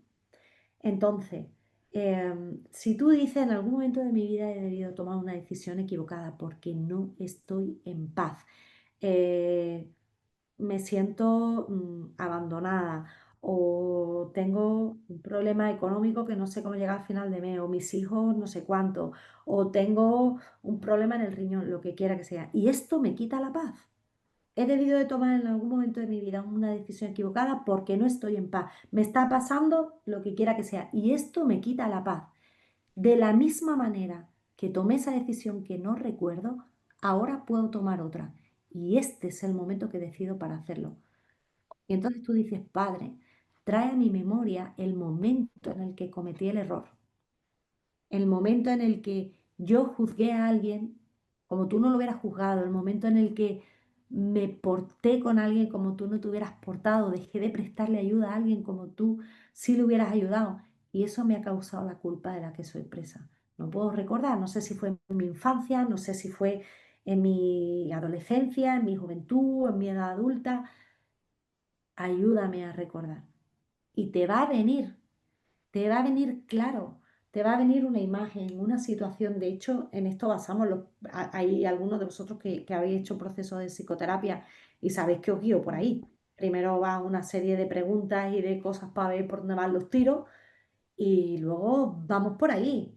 Entonces, si tú dices en algún momento de mi vida he debido tomar una decisión equivocada porque no estoy en paz, eh, me siento abandonada o tengo un problema económico que no sé cómo llegar al final de mes o mis hijos no sé cuánto o tengo un problema en el riñón, lo que quiera que sea, y esto me quita la paz. He debido de tomar en algún momento de mi vida una decisión equivocada porque no estoy en paz. Me está pasando lo que quiera que sea y esto me quita la paz. De la misma manera que tomé esa decisión que no recuerdo, ahora puedo tomar otra. Y este es el momento que decido para hacerlo. Y entonces tú dices, Padre, trae a mi memoria el momento en el que cometí el error, el momento en el que yo juzgué a alguien como tú no lo hubieras juzgado, el momento en el que me porté con alguien como tú no te hubieras portado, dejé de prestarle ayuda a alguien como tú sí le hubieras ayudado. Y eso me ha causado la culpa de la que soy presa. No puedo recordar, no sé si fue en mi infancia, no sé si fue en mi adolescencia, en mi juventud, en mi edad adulta. Ayúdame a recordar. Y te va a venir claro, te va a venir una imagen, una situación. De hecho, en esto basamos, hay algunos de vosotros que habéis hecho procesos de psicoterapia y sabéis que os guío por ahí. Primero va una serie de preguntas y de cosas para ver por dónde van los tiros y luego vamos por ahí.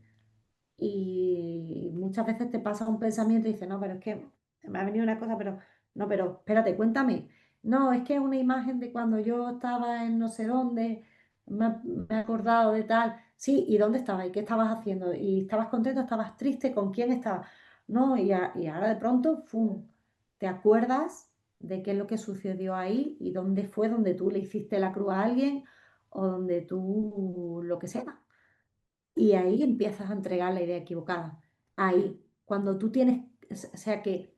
Y muchas veces te pasa un pensamiento y dices, no, pero es que me ha venido una cosa, pero no, pero espérate, cuéntame. No, es que es una imagen de cuando yo estaba en no sé dónde, me he acordado de tal. Sí, ¿y dónde estabas? ¿Y qué estabas haciendo? ¿Y estabas contento? ¿Estabas triste? ¿Con quién estabas? No, y ahora de pronto, ¡fum! Te acuerdas de qué es lo que sucedió ahí y dónde fue donde tú le hiciste la cruz a alguien o donde tú, lo que sea. Y ahí empiezas a entregar la idea equivocada. Ahí, cuando tú tienes, o sea que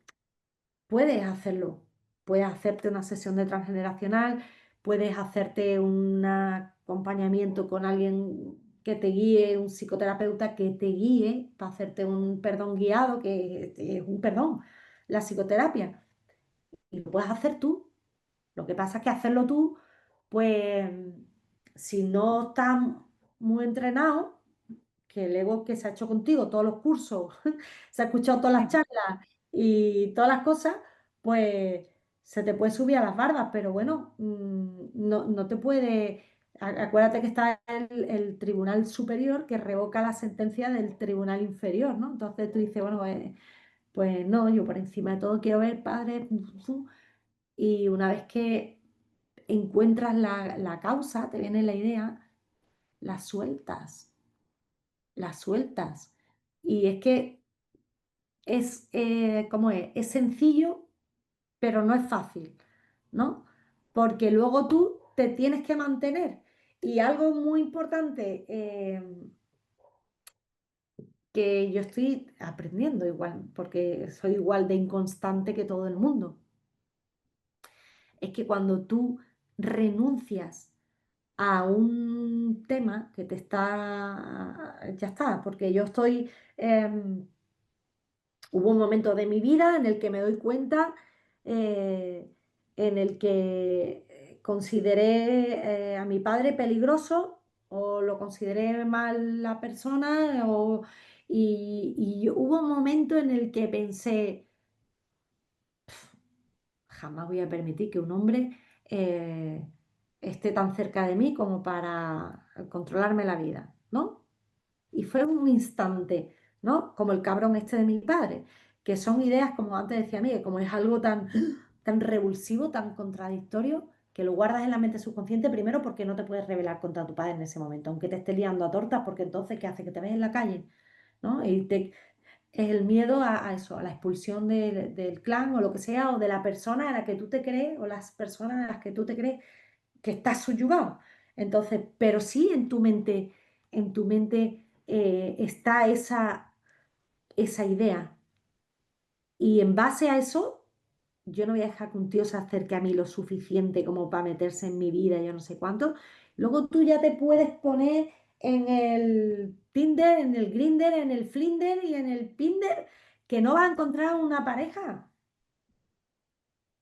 puedes hacerlo, puedes hacerte una sesión de transgeneracional, puedes hacerte un acompañamiento con alguien que te guíe, un psicoterapeuta que te guíe para hacerte un perdón guiado, que es un perdón, la psicoterapia. Y lo puedes hacer tú. Lo que pasa es que hacerlo tú, pues, si no estás muy entrenado, que el ego que se ha hecho contigo, todos los cursos, se ha escuchado todas las charlas y todas las cosas, pues se te puede subir a las barbas, pero bueno, no, no te puede. Acuérdate que está el tribunal superior que revoca la sentencia del tribunal inferior, ¿no? Entonces tú dices, bueno, pues no, yo por encima de todo quiero ver, padre, y una vez que encuentras la causa, te viene la idea, la sueltas, la sueltas. Y es que ¿cómo es? Es sencillo, pero no es fácil, ¿no? Porque luego tú te tienes que mantener. Y algo muy importante que yo estoy aprendiendo igual, porque soy igual de inconstante que todo el mundo, es que cuando tú renuncias a un tema que te está, ya está, porque yo estoy, hubo un momento de mi vida en el que me doy cuenta, eh, en el que consideré a mi padre peligroso o lo consideré mala persona y hubo un momento en el que pensé, jamás voy a permitir que un hombre esté tan cerca de mí como para controlarme la vida, ¿no? Y fue un instante, ¿no? Como el cabrón este de mi padre, que son ideas, como antes decía Miguel, como es algo tan revulsivo, tan contradictorio, que lo guardas en la mente subconsciente primero porque no te puedes rebelar contra tu padre en ese momento, aunque te esté liando a tortas, porque entonces, ¿qué hace? Que te ves en la calle, ¿no? Es el miedo a eso, a la expulsión del clan o lo que sea, o de la persona a la que tú te crees, o las personas a las que tú te crees que estás subyugado. Entonces, pero sí en tu mente está esa idea. Y en base a eso, yo no voy a dejar que un tío se acerque a mí lo suficiente como para meterse en mi vida, yo no sé cuánto. Luego tú ya te puedes poner en el Tinder, en el Grindr, en el Flinder y en el Pinder, que no vas a encontrar una pareja,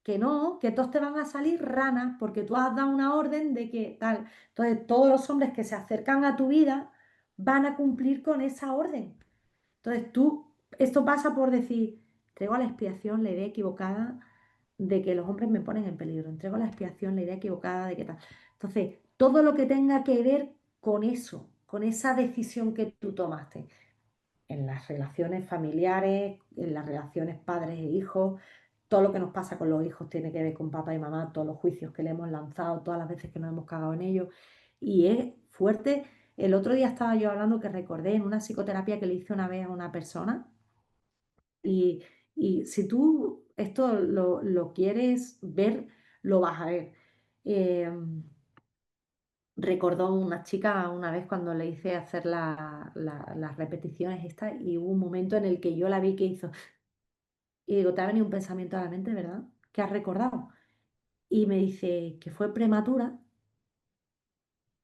que no, que todos te van a salir ranas porque tú has dado una orden de que tal. Entonces, todos los hombres que se acercan a tu vida van a cumplir con esa orden. Entonces esto pasa por decir, entrego a la expiación la idea equivocada de que los hombres me ponen en peligro, entrego a la expiación la idea equivocada de que tal. Entonces, todo lo que tenga que ver con eso, con esa decisión que tú tomaste, en las relaciones familiares, en las relaciones padres e hijos, todo lo que nos pasa con los hijos tiene que ver con papá y mamá, todos los juicios que le hemos lanzado, todas las veces que nos hemos cagado en ellos. Y es fuerte. El otro día estaba yo hablando que recordé en una psicoterapia que le hice una vez a una persona y, y si tú esto lo quieres ver, lo vas a ver. Eh, Recordó una chica una vez cuando le hice hacer las repeticiones estas y hubo un momento en el que yo la vi que hizo y digo, ¿te ha venido un pensamiento a la mente, verdad? ¿Qué has recordado? Y me dice que fue prematura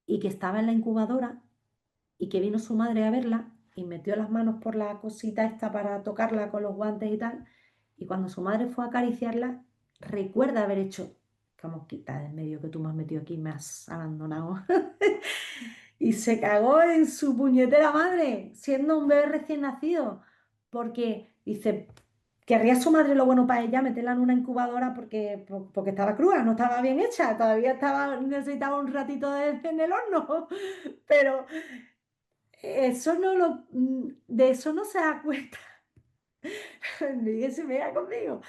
y que estaba en la incubadora y que vino su madre a verla y metió las manos por la cosita esta para tocarla con los guantes y tal. Y cuando su madre fue a acariciarla, recuerda haber hecho, como quita del medio que tú me has metido aquí, me has abandonado. Y se cagó en su puñetera madre, siendo un bebé recién nacido, porque dice, querría su madre lo bueno para ella, meterla en una incubadora porque estaba cruda, no estaba bien hecha, todavía necesitaba un ratito en el horno, pero de eso no se da cuenta. Miguel se mira conmigo.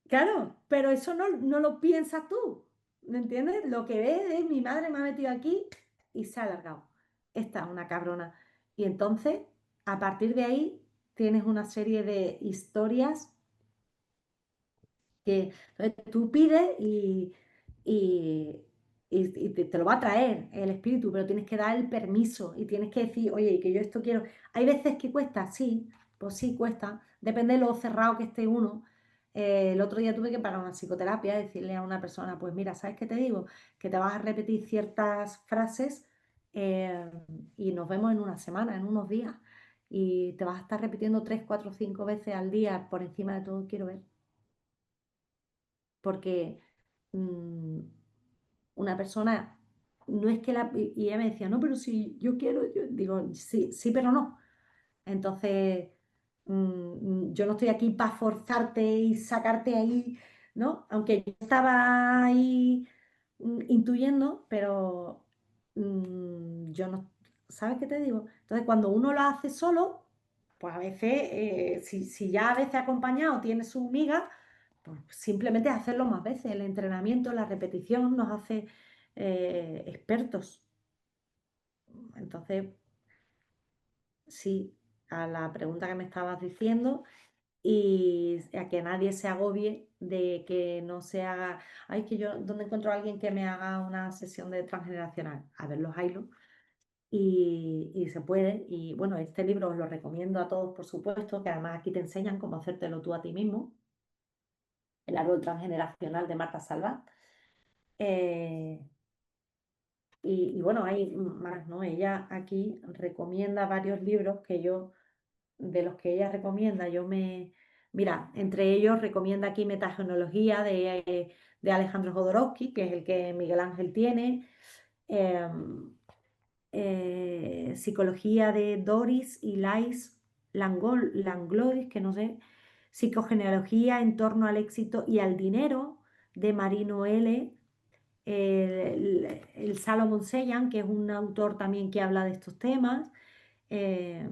Claro, pero eso no lo piensas tú, ¿me entiendes? Lo que ves es mi madre me ha metido aquí y se ha alargado. Esta es una cabrona. Y entonces, a partir de ahí, tienes una serie de historias que entonces, tú pides y, y te lo va a traer el espíritu, pero tienes que dar el permiso y tienes que decir, oye, que yo esto quiero. Hay veces que cuesta, sí, pues sí cuesta, depende de lo cerrado que esté uno. El otro día tuve que parar una psicoterapia, decirle a una persona, pues mira, ¿sabes qué te digo? Que te vas a repetir ciertas frases eh, y nos vemos en una semana, en unos días. Y te vas a estar repitiendo 3, 4, 5 veces al día por encima de todo, quiero ver porque mm, una persona, no es que y ella me decía, no, pero si yo quiero, yo digo, sí, sí, pero no. Entonces, yo no estoy aquí para forzarte y sacarte ahí, ¿no? Aunque yo estaba ahí intuyendo, pero yo no, ¿sabes qué te digo? Entonces, cuando uno lo hace solo, pues a veces, si ya a veces acompañado tiene su miga, pues simplemente hacerlo más veces. El entrenamiento, la repetición nos hace expertos. Entonces, sí, a la pregunta que me estabas diciendo y a que nadie se agobie de que no se haga, ay, que yo, ¿dónde encuentro a alguien que me haga una sesión de transgeneracional? A ver, los haylos. Y se puede. Y bueno, este libro os lo recomiendo a todos, por supuesto, que además aquí te enseñan cómo hacértelo tú a ti mismo, El árbol transgeneracional de Marta Salvat. Eh, y bueno, hay más, ¿no? Ella aquí recomienda varios libros que yo, de los que ella recomienda, mira, entre ellos recomienda aquí Metagenología de Alejandro Jodorowsky, que es el que Miguel Ángel tiene, eh, Psicología de Doris y Lais Langlois, que no sé, Psicogenealogía en torno al éxito y al dinero de Marino L. El Salomon Sellan, que es un autor también que habla de estos temas. eh,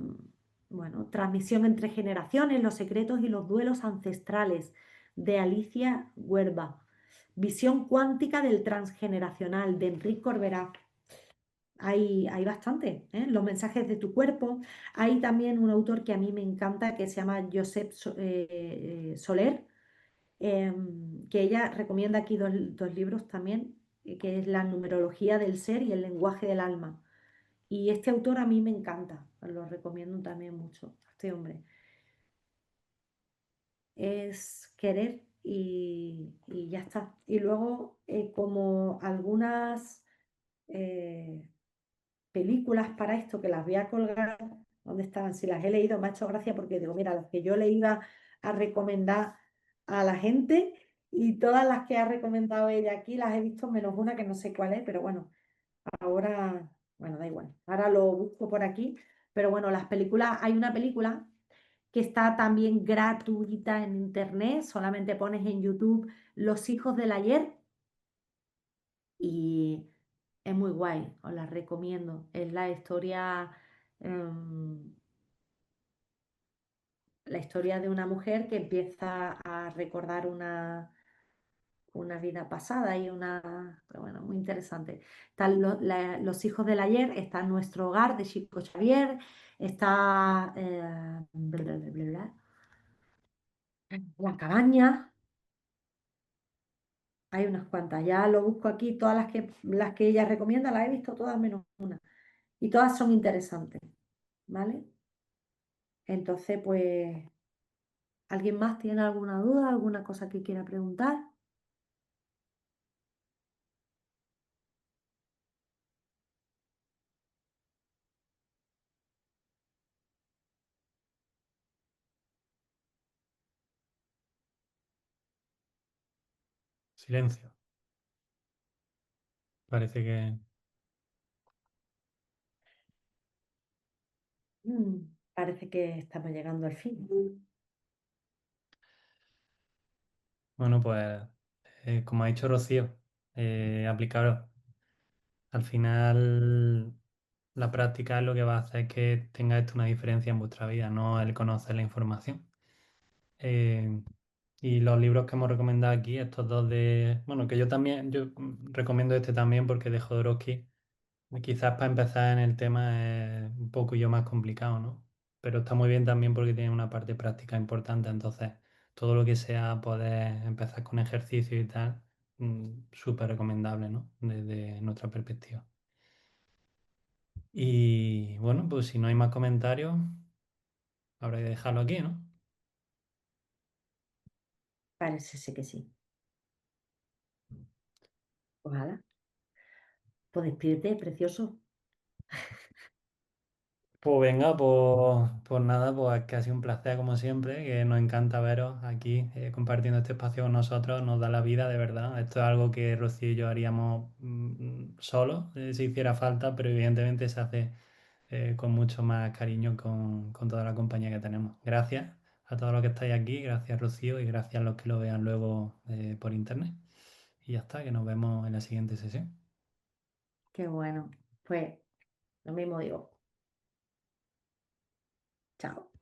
Bueno, Transmisión entre generaciones, los secretos y los duelos ancestrales, de Alicia Huerva. Visión cuántica del transgeneracional, de Enrique Corberá. Hay bastante, ¿eh? Los mensajes de tu cuerpo. Hay también un autor que a mí me encanta que se llama Josep Soler, que ella recomienda aquí dos libros también, que es La numerología del ser y el lenguaje del alma. Y este autor a mí me encanta, lo recomiendo también mucho, este hombre. Es querer y ya está. Y luego, como algunas eh, películas para esto que las voy a colgar, ¿dónde estaban? Si las he leído, me ha hecho gracia porque digo, mira, las que yo le iba a recomendar a la gente y todas las que ha recomendado ella aquí las he visto, menos una que no sé cuál es, pero bueno, ahora, bueno, da igual, ahora lo busco por aquí. Pero bueno, las películas, hay una película que está también gratuita en internet, solamente pones en YouTube Los hijos del ayer y es muy guay, os la recomiendo. Es em, la historia de una mujer que empieza a recordar una vida pasada y pero bueno, muy interesante. Están los hijos del ayer, está Nuestro hogar de Chico Xavier, está bla, bla, bla, bla, bla, La cabaña, hay unas cuantas, ya lo busco aquí, todas las que ella recomienda, las he visto todas menos una, y todas son interesantes, ¿vale? Entonces, pues, ¿alguien más tiene alguna duda, alguna cosa que quiera preguntar? Silencio. Parece que, Parece que estamos llegando al fin. bueno, pues, como ha dicho Rocío, aplicaros. Al final, la práctica es lo que va a hacer que tenga esto una diferencia en vuestra vida, no el conocer la información. Eh, y los libros que hemos recomendado aquí, estos dos bueno, que yo recomiendo este también porque de Jodorowsky, quizás para empezar en el tema es un poco yo más complicado, ¿no? Pero está muy bien también porque tiene una parte práctica importante, entonces todo lo que sea poder empezar con ejercicio y tal, súper recomendable, ¿no? Desde nuestra perspectiva. Y bueno, pues si no hay más comentarios, habrá que dejarlo aquí, ¿no? Parece ser que sí. Ojalá. Pues despídete, precioso. Pues venga, pues nada, pues que ha sido un placer como siempre, que nos encanta veros aquí compartiendo este espacio con nosotros, nos da la vida de verdad. Esto es algo que Rocío y yo haríamos solo, si hiciera falta, pero evidentemente se hace con mucho más cariño con toda la compañía que tenemos. Gracias a todos los que estáis aquí, gracias Rocío y gracias a los que lo vean luego por internet. Y ya está, que nos vemos en la siguiente sesión. Qué bueno. Pues lo mismo digo. Chao.